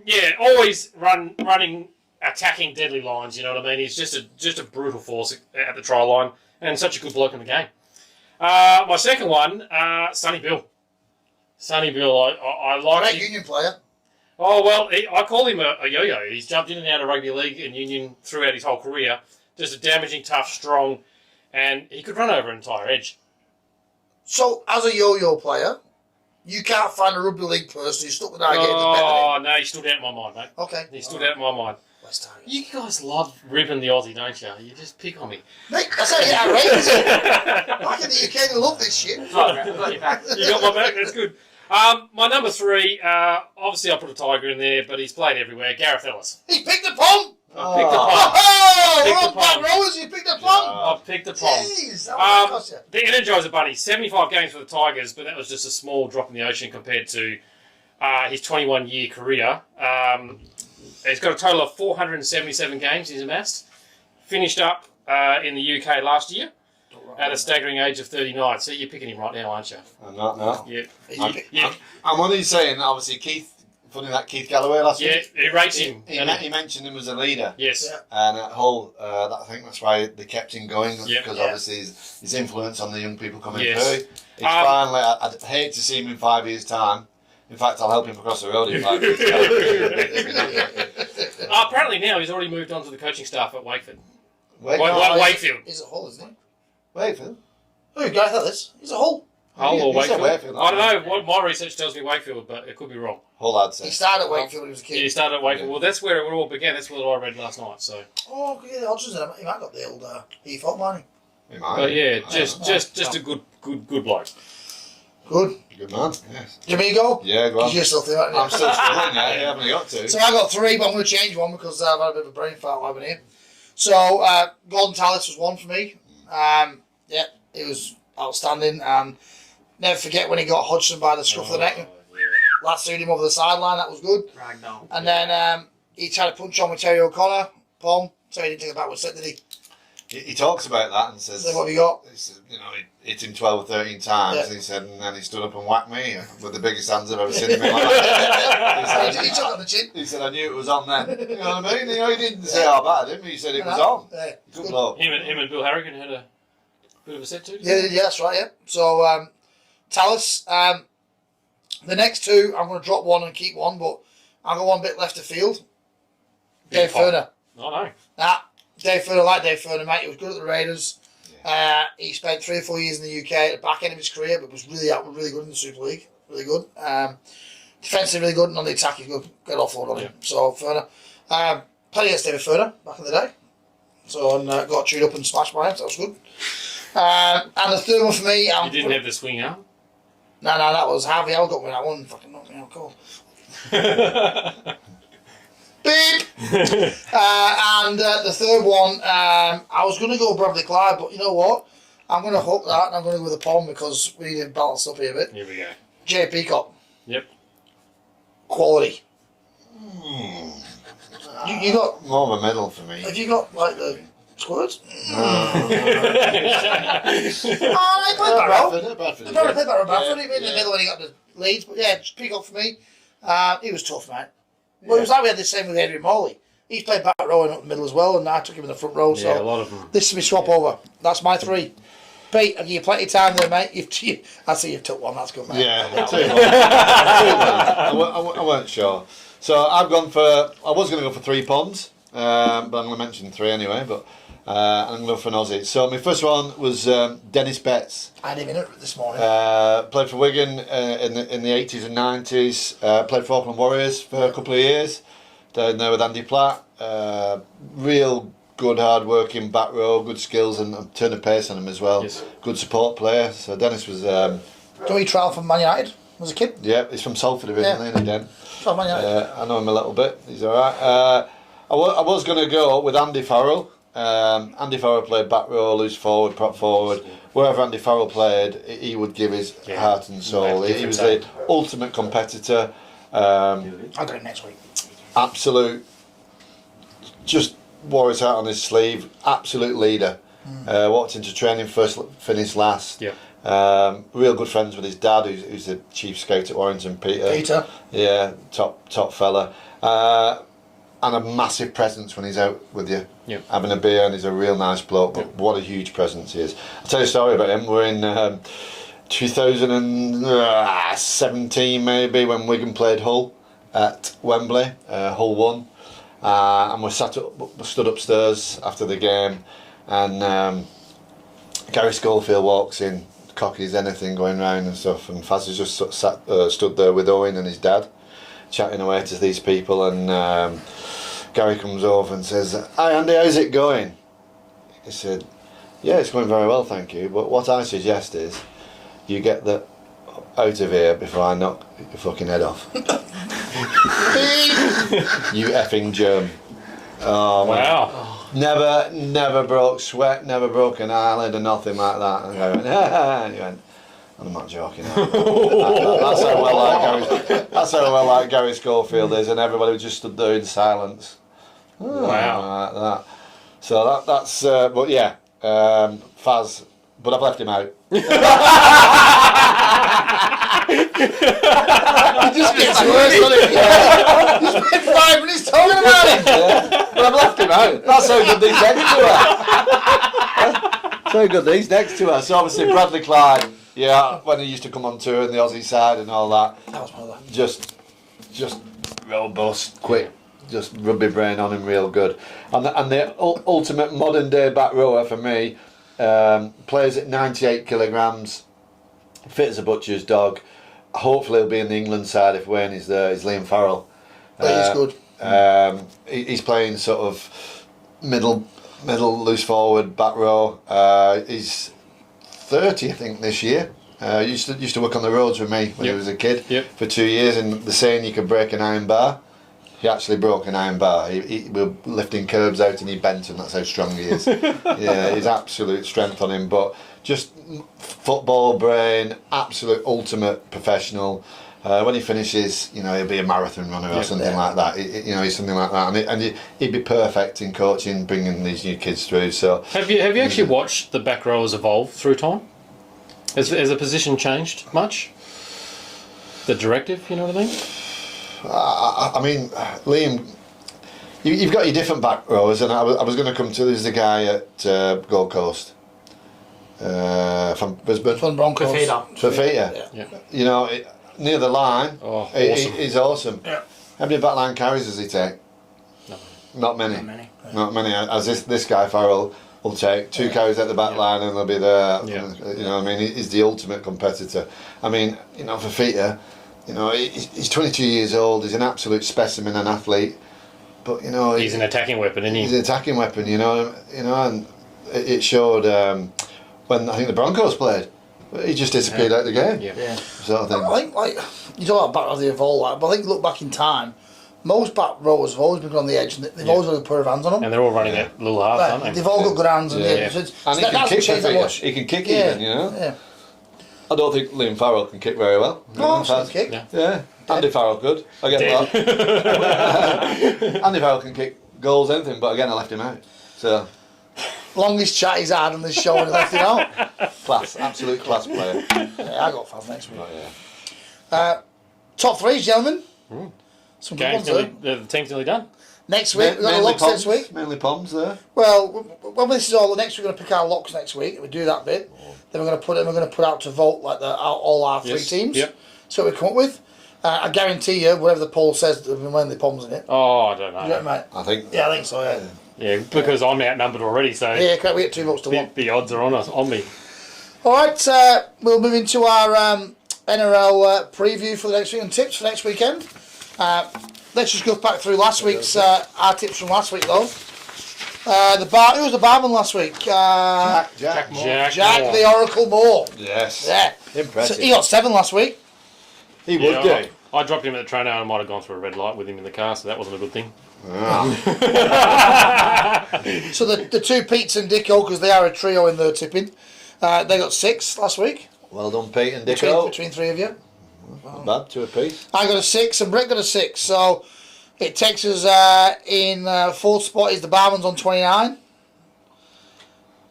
Yeah, always running, attacking deadly lines. You know what I mean? He's just a brutal force at the try line, and such a good bloke in the game. My second one, Sonny Bill. Sonny Bill, I like Great him. Union player. Oh well, I call him a yo-yo. He's jumped in and out of rugby league and Union throughout his whole career. Just a damaging, tough, strong, and he could run over an entire edge. So, as a yo-yo player, you can't find a rugby league person who's stuck with that game that's better Oh than no, he stood out in my mind, mate. him. Okay. He stood out in my mind. West Tigers. You guys love ripping the Aussie, don't you? You just pick on me. Mate, that's how you get outrageous. Back in the UK, they love this shit. Right, I've got your back. You got my back. That's good. My number 3, obviously I put a Tiger in there, but he's played everywhere. Gareth Ellis. He picked the pom. I picked the Pom. Oh, Pick we're the on back Pom. rowers. You picked the pom. I picked the Pom. Jeez, that was cost you. The Energizer Bunny, 75 games for the Tigers, but that was just a small drop in the ocean compared to his 21-year career. He's got a total of 477 games he's amassed. Finished up in the UK last year at a staggering age of 39. So you're picking him right now, aren't you? I'm not now. Yeah. Yeah. I'm only saying, obviously, Keith Galloway last Yeah, week. he rates him. He mentioned him as a leader. Yes. Yeah. And I think that's why they kept him going, Yeah. because Yeah. obviously his influence on the young people coming Yes. through. It's finally, I'd hate to see him in 5 years' time. In fact, I'll help him across the road in 5 years' time. Apparently now he's already moved on to the coaching staff at Wakefield. Wakefield. Wakefield. He's a hull, isn't he? Wakefield? Who, Gareth Ellis? He's a hull. Hull or You said Wakefield? Wakefield, I don't know. What my research tells me Wakefield, but it could be wrong. Hull, I'd say. He started at Wakefield when he was a Yeah, he kid. started at Wakefield. Well, that's where it all began. That's what I read last night. So, Oh, yeah, the Hodgson's in him. He might have got the old Heath money. He might. but yeah, I just don't know. a good bloke. Good. Good man, yes. Give me a go? Yeah, go on. You're still thinking about it. I'm still struggling, yeah. You haven't got to. So I got 3, but I'm going to change one because I've had a bit of a brain fart while I've been here. So Golden Tallis was one for me. Yeah, it was outstanding. And never forget when he got Hodgson by the scruff of the neck. Lassoed him over the sideline. That was good. Ragdoll. And then he tried to punch on with Terry O'Connor. Pom. So he didn't take a backward step, did he? He talks about that and says, So what have you got? he said, he hit him 12 or 13 times. Yeah. He said, and then he stood up and whacked me with the biggest hands I've ever seen in my life. He took on the chin. He said, I knew it was on then. You know what I mean? He didn't say how bad him. He said it was on. Yeah, Good good. bloke. Him and Bill Harrigan had a bit of a set too. Yeah, that's right, yeah. So, Tallis, the next 2, I'm going to drop one and keep one, but I've got one bit left of field. Dave Furner. I know. Dave Furner, I like Dave Furner, mate. He was good at the Raiders. He spent 3 or 4 years in the UK at the back end of his career, but was really good in the Super League. Really good. Defensively really good, and on the attack he's good. Good offload on him. So, Furner. Played against David Furner back in the day. So, and got chewed up and smashed by him, so that was good. And the third one for me... You didn't have the swing arm. No, that was Harvey L got me that one. Fucking knocked me out cold. Beep! And the third one, I was going to go Bradley Clyde, but you know what? I'm going to hook that and I'm going to go with a Pom because we need to balance up here a bit. Here we go. Jay Peacock. Yep. Quality. You got... More of a medal for me. Have you got, like, the squirts? No. He played Barrow. Bradford. He probably played Barrow Bradford. Yeah, He made the yeah. middle when he got the leads. But yeah, Peacock for me. He was tough, mate. Well, it was like we had the same with Adrian Morley. He's played back row and up the middle as well, and I took him in the front row. Yeah, a So lot of them. this is my swap over. That's my 3. Pete, I'll give you plenty of time there, mate. I see you've took one. That's good, mate. Yeah, I weren't sure. So I've gone for. I was going to go for 3 Poms, but I'm going to mention 3 anyway. But I'm going to go for an Aussie. So my first one was Dennis Betts. I didn't even know it this morning. Played for Wigan in the 80s and 90s. Played for Auckland Warriors for a couple of years. Down there with Andy Platt. Real good, hard-working back row, good skills and turn of pace on him as well. Yes. Good support player. So Dennis was. Don't you trial from Man United as a kid? Yeah, he's from Salford originally, isn't he, Den? Trial Man United. I know him a little bit. He's all right. I was going to go with Andy Farrell. Andy Farrell played back row, loose forward, prop forward. Wherever Andy Farrell played, he would give his heart and soul. He was the ultimate competitor. I'll get it next week. Absolute, just wore his heart on his sleeve. Absolute leader. Walked into training first, finished last. Yeah. Real good friends with his dad, who's the chief scout at Warrington, Peter. Yeah, top fella. And a massive presence when he's out with you, having a beer, and he's a real nice bloke. But what a huge presence he is! I'll tell you a story about him. We're in 2017 maybe, when Wigan played Hull at Wembley. Hull won, and we stood upstairs after the game, and Gary Schofield walks in, cocky as anything, going round and stuff, and Faz has just stood there with Owen and his dad, chatting away to these people, and Gary comes over and says, "Hi Andy, how's it going?" He said, "Yeah, it's going very well, thank you, but what I suggest is you get the out of here before I knock your fucking head off." You effing germ. Oh, Wow. Never broke sweat, never broke an eyelid or nothing like that. And I went, and he went, and I'm not joking. That's how well like Gary Schofield is, and everybody just stood there in silence. Wow. Like that. So that's but yeah, Faz, but I've left him out. It just gets worse, doesn't it? You spent 5 minutes talking about it. Yeah, but I've left him out. That's how good he's next to her. So good he's next to her. So obviously Bradley Clyde, when he used to come on tour in the Aussie side and all that. That was one of them. Just robust, quick, just rugby brain on him, real good. And the ultimate modern day back rower for me, plays at 98 kilograms, fit as a butcher's dog. Hopefully he'll be in the England side if Wayne is there. Is Liam Farrell. He's good. He's playing sort of middle loose forward back row. He's 30 I think this year. Used to work on the roads with me when he was a kid for 2 years, and the saying you could break an iron bar. He actually broke an iron bar. We were lifting curbs out and he bent them. That's how strong he is. Yeah, he's absolute strength on him. But just football brain, absolute ultimate professional. When he finishes, he'll be a marathon runner or something like that. He's something like that, and he'd be perfect in coaching, bringing these new kids through. So, have you actually watched the back rowers evolve through time? Has the position changed much? The directive, you know what I mean? I mean, Liam, you've got your different back rowers, and I was going to come to. There's a guy at Gold Coast, from Brisbane. From Broncos. Fafita. Yeah. Near the line, awesome. He's awesome. Yeah. How many back line carries does he take? Not many. Not many. As this guy Farrell will take 2 carries at the back line and they'll be there. Yeah. He's the ultimate competitor. I mean, Fafita, he's 22 years old. He's an absolute specimen, an athlete. But he's an attacking weapon, isn't he? He's an attacking weapon. And it showed when I think the Broncos played. He just disappeared out of the game. Yeah. Sort of thing. I think, you talk about back rows, they evolve, but I think look back in time, most back rowers have always been on the edge, and they've always got a pair of hands on them. And they're all running at little halves, aren't they? They've all got good hands. Yeah. And And he can kick that much. He can kick even, Yeah. I don't think Liam Farrell can kick very well. No, he can kick. Yeah. Andy Farrell could. I get that. Andy Farrell can kick goals, anything, but again, I left him out. So, Longest chat he's had on this show and left it out. class, absolute class player. Yeah, I got Faz next week. Oh, yeah. Top 3, gentlemen. Some good ones, the team's nearly done. Next week, we've got the locks next week. Mainly Poms there. Well, when this is all, next we're going to pick our locks next week. We do that bit. Then we're going to put out to vote like all our three teams. Yep. So we come up with. I guarantee you, whatever the poll says, there'll be mainly Poms in it. Oh, I don't know. You know, mate? I think. Yeah, I think so. Yeah. Yeah, because I'm outnumbered already, so Yeah, correct. We get 2 votes to 1. the odds are on me. All right, we'll move into our NRL preview for the next week and tips for next weekend. Let's just go back through last week's our tips from last week though. Who was the barman last week? Jack Moore. Jack Moore. the Oracle Moore. Yes. Yeah, Impressive. so he got 7 last week. He would do. I dropped him at the trainer and I might have gone through a red light with him in the car, so that wasn't a good thing. So the 2 Pete's and Dicko, because they are a trio in their tipping, they got 6 last week. Well done, Pete and Dicko. Between 3 of you. Not bad, 2 apiece. I got a 6 and Brett got a 6. So it takes us in 4th spot is the barman's on 29.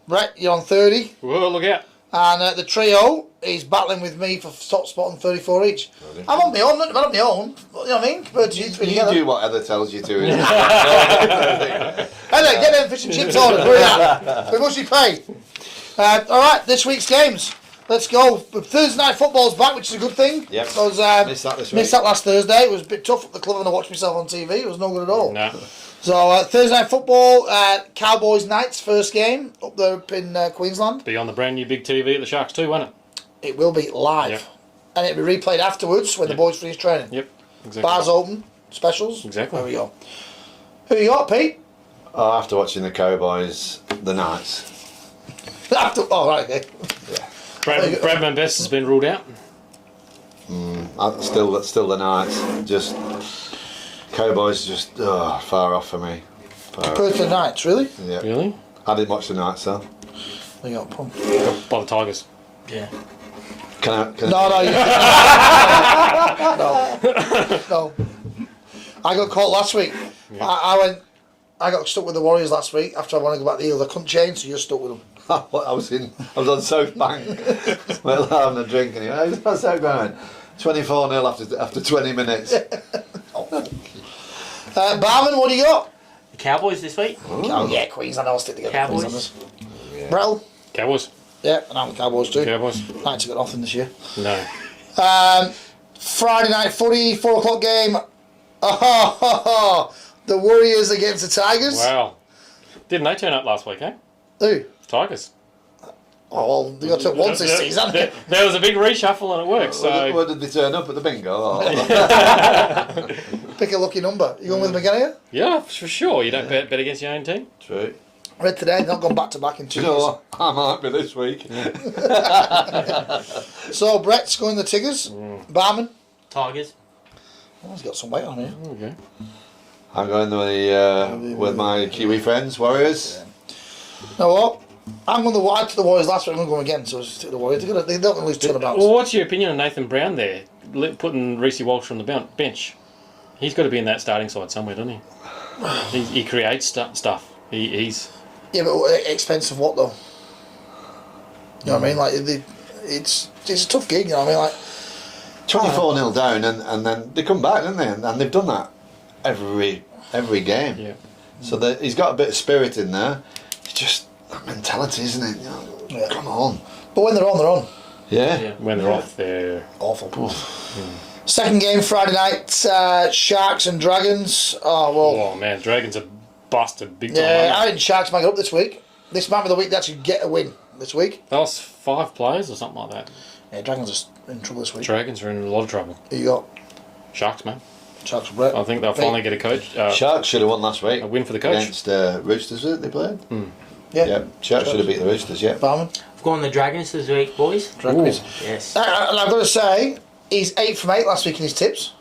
Brett, you're on 30. Whoa, look out. And the trio is battling with me for top spot on 34 each. Brilliant. I'm on my own, not on my own. You know what I mean? Compared to you three You together. do what Heather tells you to. Hey, get them fish and chips ordered. Hurry up. We must be paid. All right, this week's games. Let's go. Thursday night football's back, which is a good thing. Yep. Because Missed that this week. missed that last Thursday. It was a bit tough at the club and I watched myself on TV. It was no good at all. No. So Thursday night football, Cowboys Knights first game up in Queensland. Be on the brand new big TV at the Sharks too, won't it? It will be live, Yep. and it'll be replayed afterwards when the boys finish training. Yep. Exactly. Bars open, specials. Exactly. There we go. Who you got, Pete? Oh, after watching the Cowboys, the Knights. Right, okay. Bradman Best has been ruled out. Still the Knights. Just Cowboys, just far off for me. Perth to the Knights, really? Yeah. Really? I didn't watch the Knights though. There you go, Pum. By the Tigers. Yeah. Can I? No. I got caught last week. Yeah. I got stuck with the Warriors last week after I wanted to go back the Eels. I couldn't change, so you're stuck with them. I was on South Bank, well, having a drink, and how's that going? 24-0 after 20 minutes. Barman, what do you got? The Cowboys this week. Oh yeah, Queensland. I'll stick together. Cowboys. Queenslanders. Brell? Cowboys. Yeah, and I'm the Cowboys too. Cowboys. Knights have got nothing this year. No. Friday night footy, 4 o'clock game. Oh, the Warriors against the Tigers. Wow. Didn't they turn up last week, eh? Who? Tigers. Oh, well, they got to once this season. There was a big reshuffle and it worked. So Where did they turn up at the bingo? Pick a lucky number. You going with them again here? yeah, for sure. You don't bet against your own team. True. I read today, they've not gone back to back in 2 Do you know years. what? I might be this week. So, Brett's going the Tigers. Barman. Tigers. Oh, he's got some weight on here. Okay. I'm going with my Kiwi friends, Warriors. You know what? I'm going to the Warriors last week. I'm going to go again, so just stick the Warriors. They're not going to lose 2 bounce. Well, what's your opinion on Nathan Brown there? Putting Reece Walsh on the bench. He's got to be in that starting side somewhere, doesn't he? He creates stuff. He's... Yeah, but expensive what though? You know what I mean? Like it's a tough gig. You know what I mean? Like 24-0 down, and then they come back, don't they? And they've done that every game. Yeah. So he's got a bit of spirit in there. It's just that mentality, isn't it? You know, Yeah. Come on. But when they're on, they're on. Yeah. When they're off, they're... Awful. Second game Friday night, Sharks and Dragons. Oh well. Oh, man. Dragons are busted big time. Yeah, I aren't think Sharks might get up this week. This might be the week they actually get a win this week. they? That was 5 players or something like that. Yeah, Dragons are in trouble this week. Dragons are in a lot of trouble. Who you got? Sharks, man. Sharks and Brett. I think they'll finally get a coach. Sharks should have won last week. A win for the coach. Against Roosters, was it they played? Yeah. Sharks should have beat the Roosters, yeah. Barman. I've gone the Dragons this week, boys. Dragons. Yes. And I've got to say, he's 8 from 8 last week in his tips.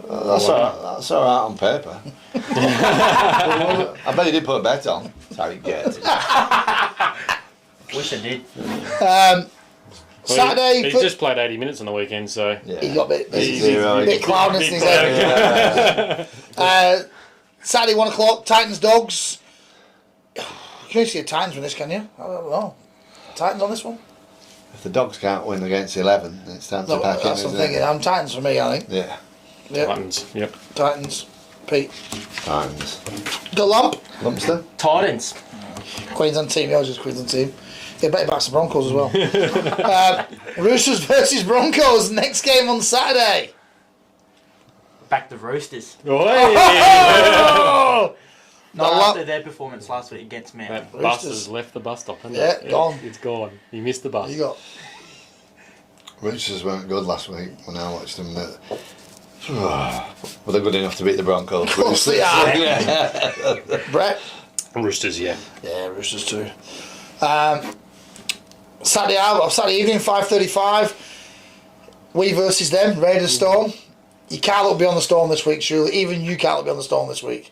That's all right on paper. I bet he did put a bet on. That's how you get it. Wish I did. Saturday. He's just played 80 minutes on the weekend, so... Yeah. He got a bit Easy, cloudness in his head. Saturday, 1 o'clock, Titans Dogs. You can only see a Titans win this, can you? I don't know. Titans on this one? If the Dogs can't win against 11, it's time to No, pack in, that's what I'm isn't thinking. it? I'm Titans for me, I think. Yeah. Yep. Titans, yep. Titans. Pete. Times. The lump. Lumpster. Titans. Queensland team. Yeah, just Queensland team. Yeah, better back the Broncos as well. Roosters versus Broncos. Next game on Saturday. Back to Roosters. Oh! Not The after their performance last week against Man. That bus has left the bus stop, hasn't Yeah, it? gone. It's gone. You missed the bus. You got Roosters weren't good last week when I watched them. Well, they're good enough to beat the Broncos. Of course they are. Yeah. Brett. Roosters, yeah. Yeah, Roosters too. Saturday evening, 5:35. We versus them, Raiders Storm. You can't look beyond the Storm this week, surely. Even you can't look beyond the Storm this week.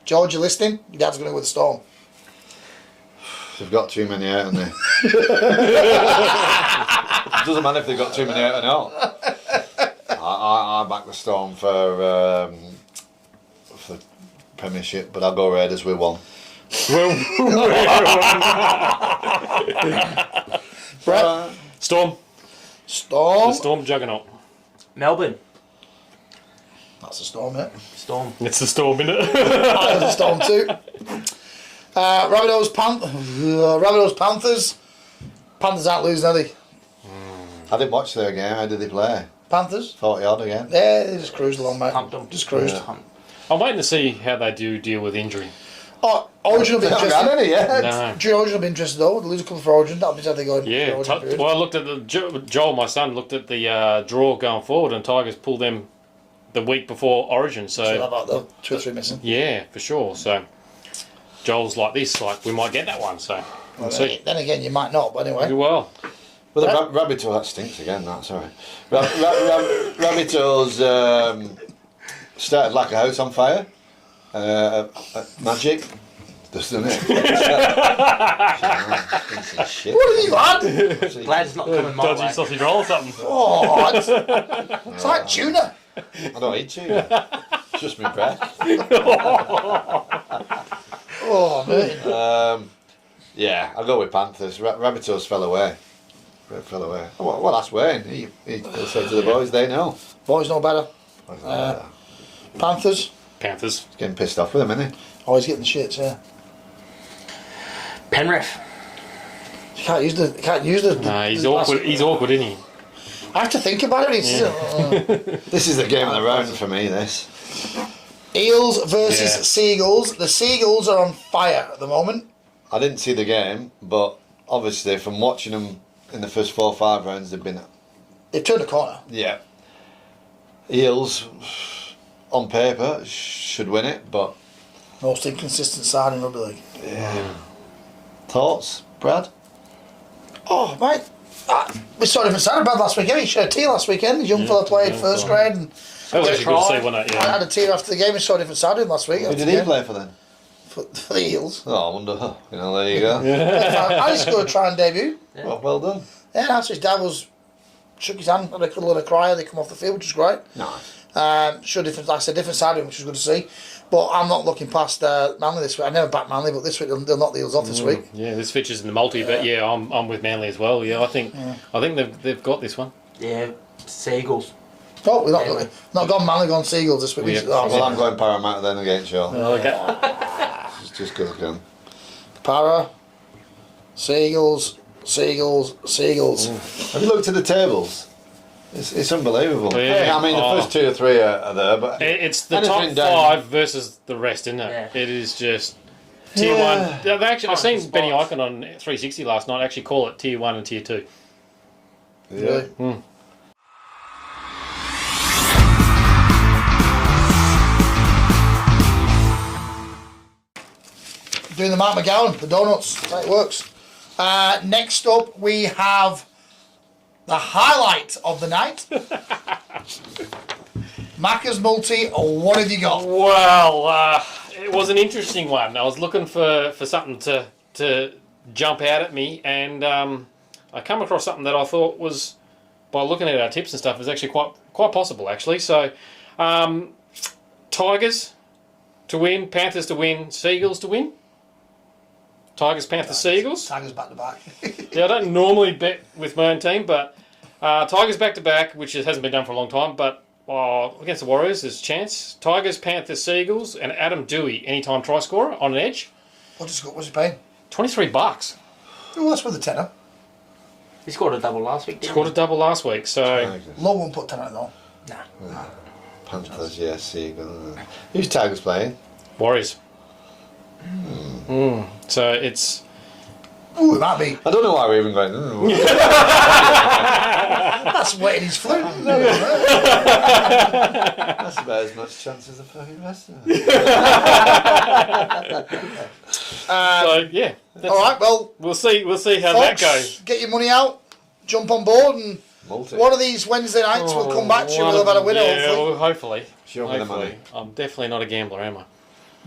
George, you listening? Your dad's going to go with the Storm. They've got too many out, haven't they? It doesn't matter if they've got too many out or not. I back the Storm for Premiership, but I'll go Raiders with one. Brett? Storm. Storm. The Storm juggernaut. Melbourne. That's a Storm, yeah. Storm. It's the Storm, isn't it? That's a Storm too. Rabbitohs Panthers. Panthers aren't losing, are they? I didn't watch their game. How did they play? Panthers? 40 odd again. Yeah, they just cruised along, mate. Pumped them. Just cruised. Yeah. I'm waiting to see how they do deal with injury. Oh, Origin will be They haven't got interesting. any yet. No. Origin will be interested though. They'll lose a couple for Origin. That'll be how they go in. Yeah, the Origin period. well, I looked at Joel, my son, looked at the draw going forward, and Tigers pulled them the week before Origin. So So about the 2 or 3 missing. yeah, for sure. So Joel's like this, like we might get that one. So we'll see. Then again, you might not. But anyway, Well, But the Rabbitohs, that stinks again, that, sorry. Rabbitohs started like a house on fire. Magic. Just done it. Shit. what have you had? Glad it's not coming my dodgy way. sausage roll or something. Oh, it's like tuna. I don't eat tuna. It's just my breath. Oh, man. Yeah, I'll go with Panthers. Rabbitohs fell away. Well, that's Wayne. He'll say to the boys, they know. Boys know better. Panthers. Panthers. He's getting pissed off with him, isn't he? Always getting the shits, yeah. Penrith. You can't use the. Nah, he's awkward. He's awkward, isn't he? I have to think about it. This is the game of the round for me, this. Eels versus Yeah. Seagulls. The Seagulls are on fire at the moment. I didn't see the game, but obviously from watching them in the first 4 or 5 rounds, they've been... They've turned the corner. Yeah. Eels, on paper, should win it, but... Most inconsistent side in rugby league. Yeah. Thoughts, Brad? Oh, mate. We saw a different side of Brad last weekend. He shared a tee last weekend. His young fella played first grade and That was actually good to see, tried. wasn't it? I Yeah. had a tee after the game. We saw a different side of him last week. Who after did the he game. play for then? For the Eels. Oh, I wonder. You know, there you go. I scored a try and debut. Well done. Yeah, that's his dad shook his hand, had a cuddle and a cry. They come off the field, which is great. Nice. Sure, different, like I said, different side of him, which is good to see. But I'm not looking past Manly this week. I never backed Manly, but this week they'll knock the Eels off this week. Yeah, this features in the multi, but yeah, I'm with Manly as well. Yeah, I think they've got this one. Yeah, Seagulls. Oh, we're not gone Manly, gone Seagulls this week. Yeah. Well, I'm going Parramatta then against you. Okay. It's just good again. Para, Seagulls. Have you looked at the tables? It's unbelievable. Yeah. I mean, the first 2 or 3 are there, but It's the anything top down- 5 versus the rest, isn't it? Yeah. It is just tier Yeah. 1. They actually, I seen Spots. Benny Icon on 360 last night actually call it tier 1 and tier 2. yeah. Doing the Mark McGowan, the donuts. That's how it works. Next up, we have the highlight of the night. Macca's multi. What have you got? Well, it was an interesting one. I was looking for something to jump out at me, and I come across something that I thought was, by looking at our tips and stuff, is actually quite possible, actually. So, Tigers to win, Panthers to win, Seagulls to win. Tigers, Panthers, Seagulls. Tigers back to back. Yeah, I don't normally bet with my own team, but Tigers back to back, which hasn't been done for a long time, but against the Warriors, there's a chance. Tigers, Panthers, Seagulls, and Adam Dewey, anytime try scorer on an edge. What's he paying? $23. Oh, that's worth a tenner. He scored a double last week, didn't Scored a he? double last week, so... Tigers. Low won't put tenner though. Nah. Panthers, yeah, Seagull. Who's Tigers playing? Warriors. So it's... Ooh, it might be. I don't know why we're even going. That's wetting his flute. That's about as much chance as a fucking rest of it. so, yeah. All right, well, We'll see how folks, that goes. get your money out, jump on board, and Multi. one of these Wednesday nights we'll come back to you. We'll have had a winner, Yeah, hopefully. well, hopefully. Show me the money. Hopefully. I'm definitely not a gambler, am I?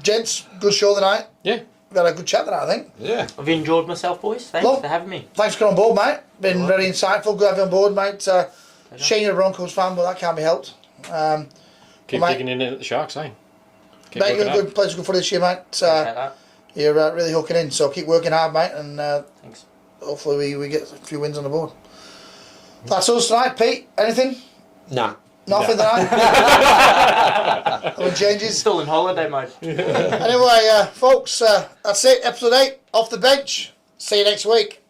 Gents, good show tonight. Yeah. We had a good chat tonight, I think. Yeah. I've enjoyed myself, boys. Thanks Well, for having me. Thanks for coming on board, mate. Been very insightful. Good to have you on board, mate. Shane, you're a Broncos fan, but that can't be helped. Keep Well, mate, digging in at the Sharks, eh? Keep mate, you're working a good player, good for this year, mate. Appreciate that. You're really hooking in, so keep working hard, mate, and Thanks. hopefully we get a few wins on the board. That's us tonight, Pete. Anything? Nah. Nothing tonight? No changes? Still in holiday mode. Anyway, folks, that's it. Episode 8, Off the Bench. See you next week.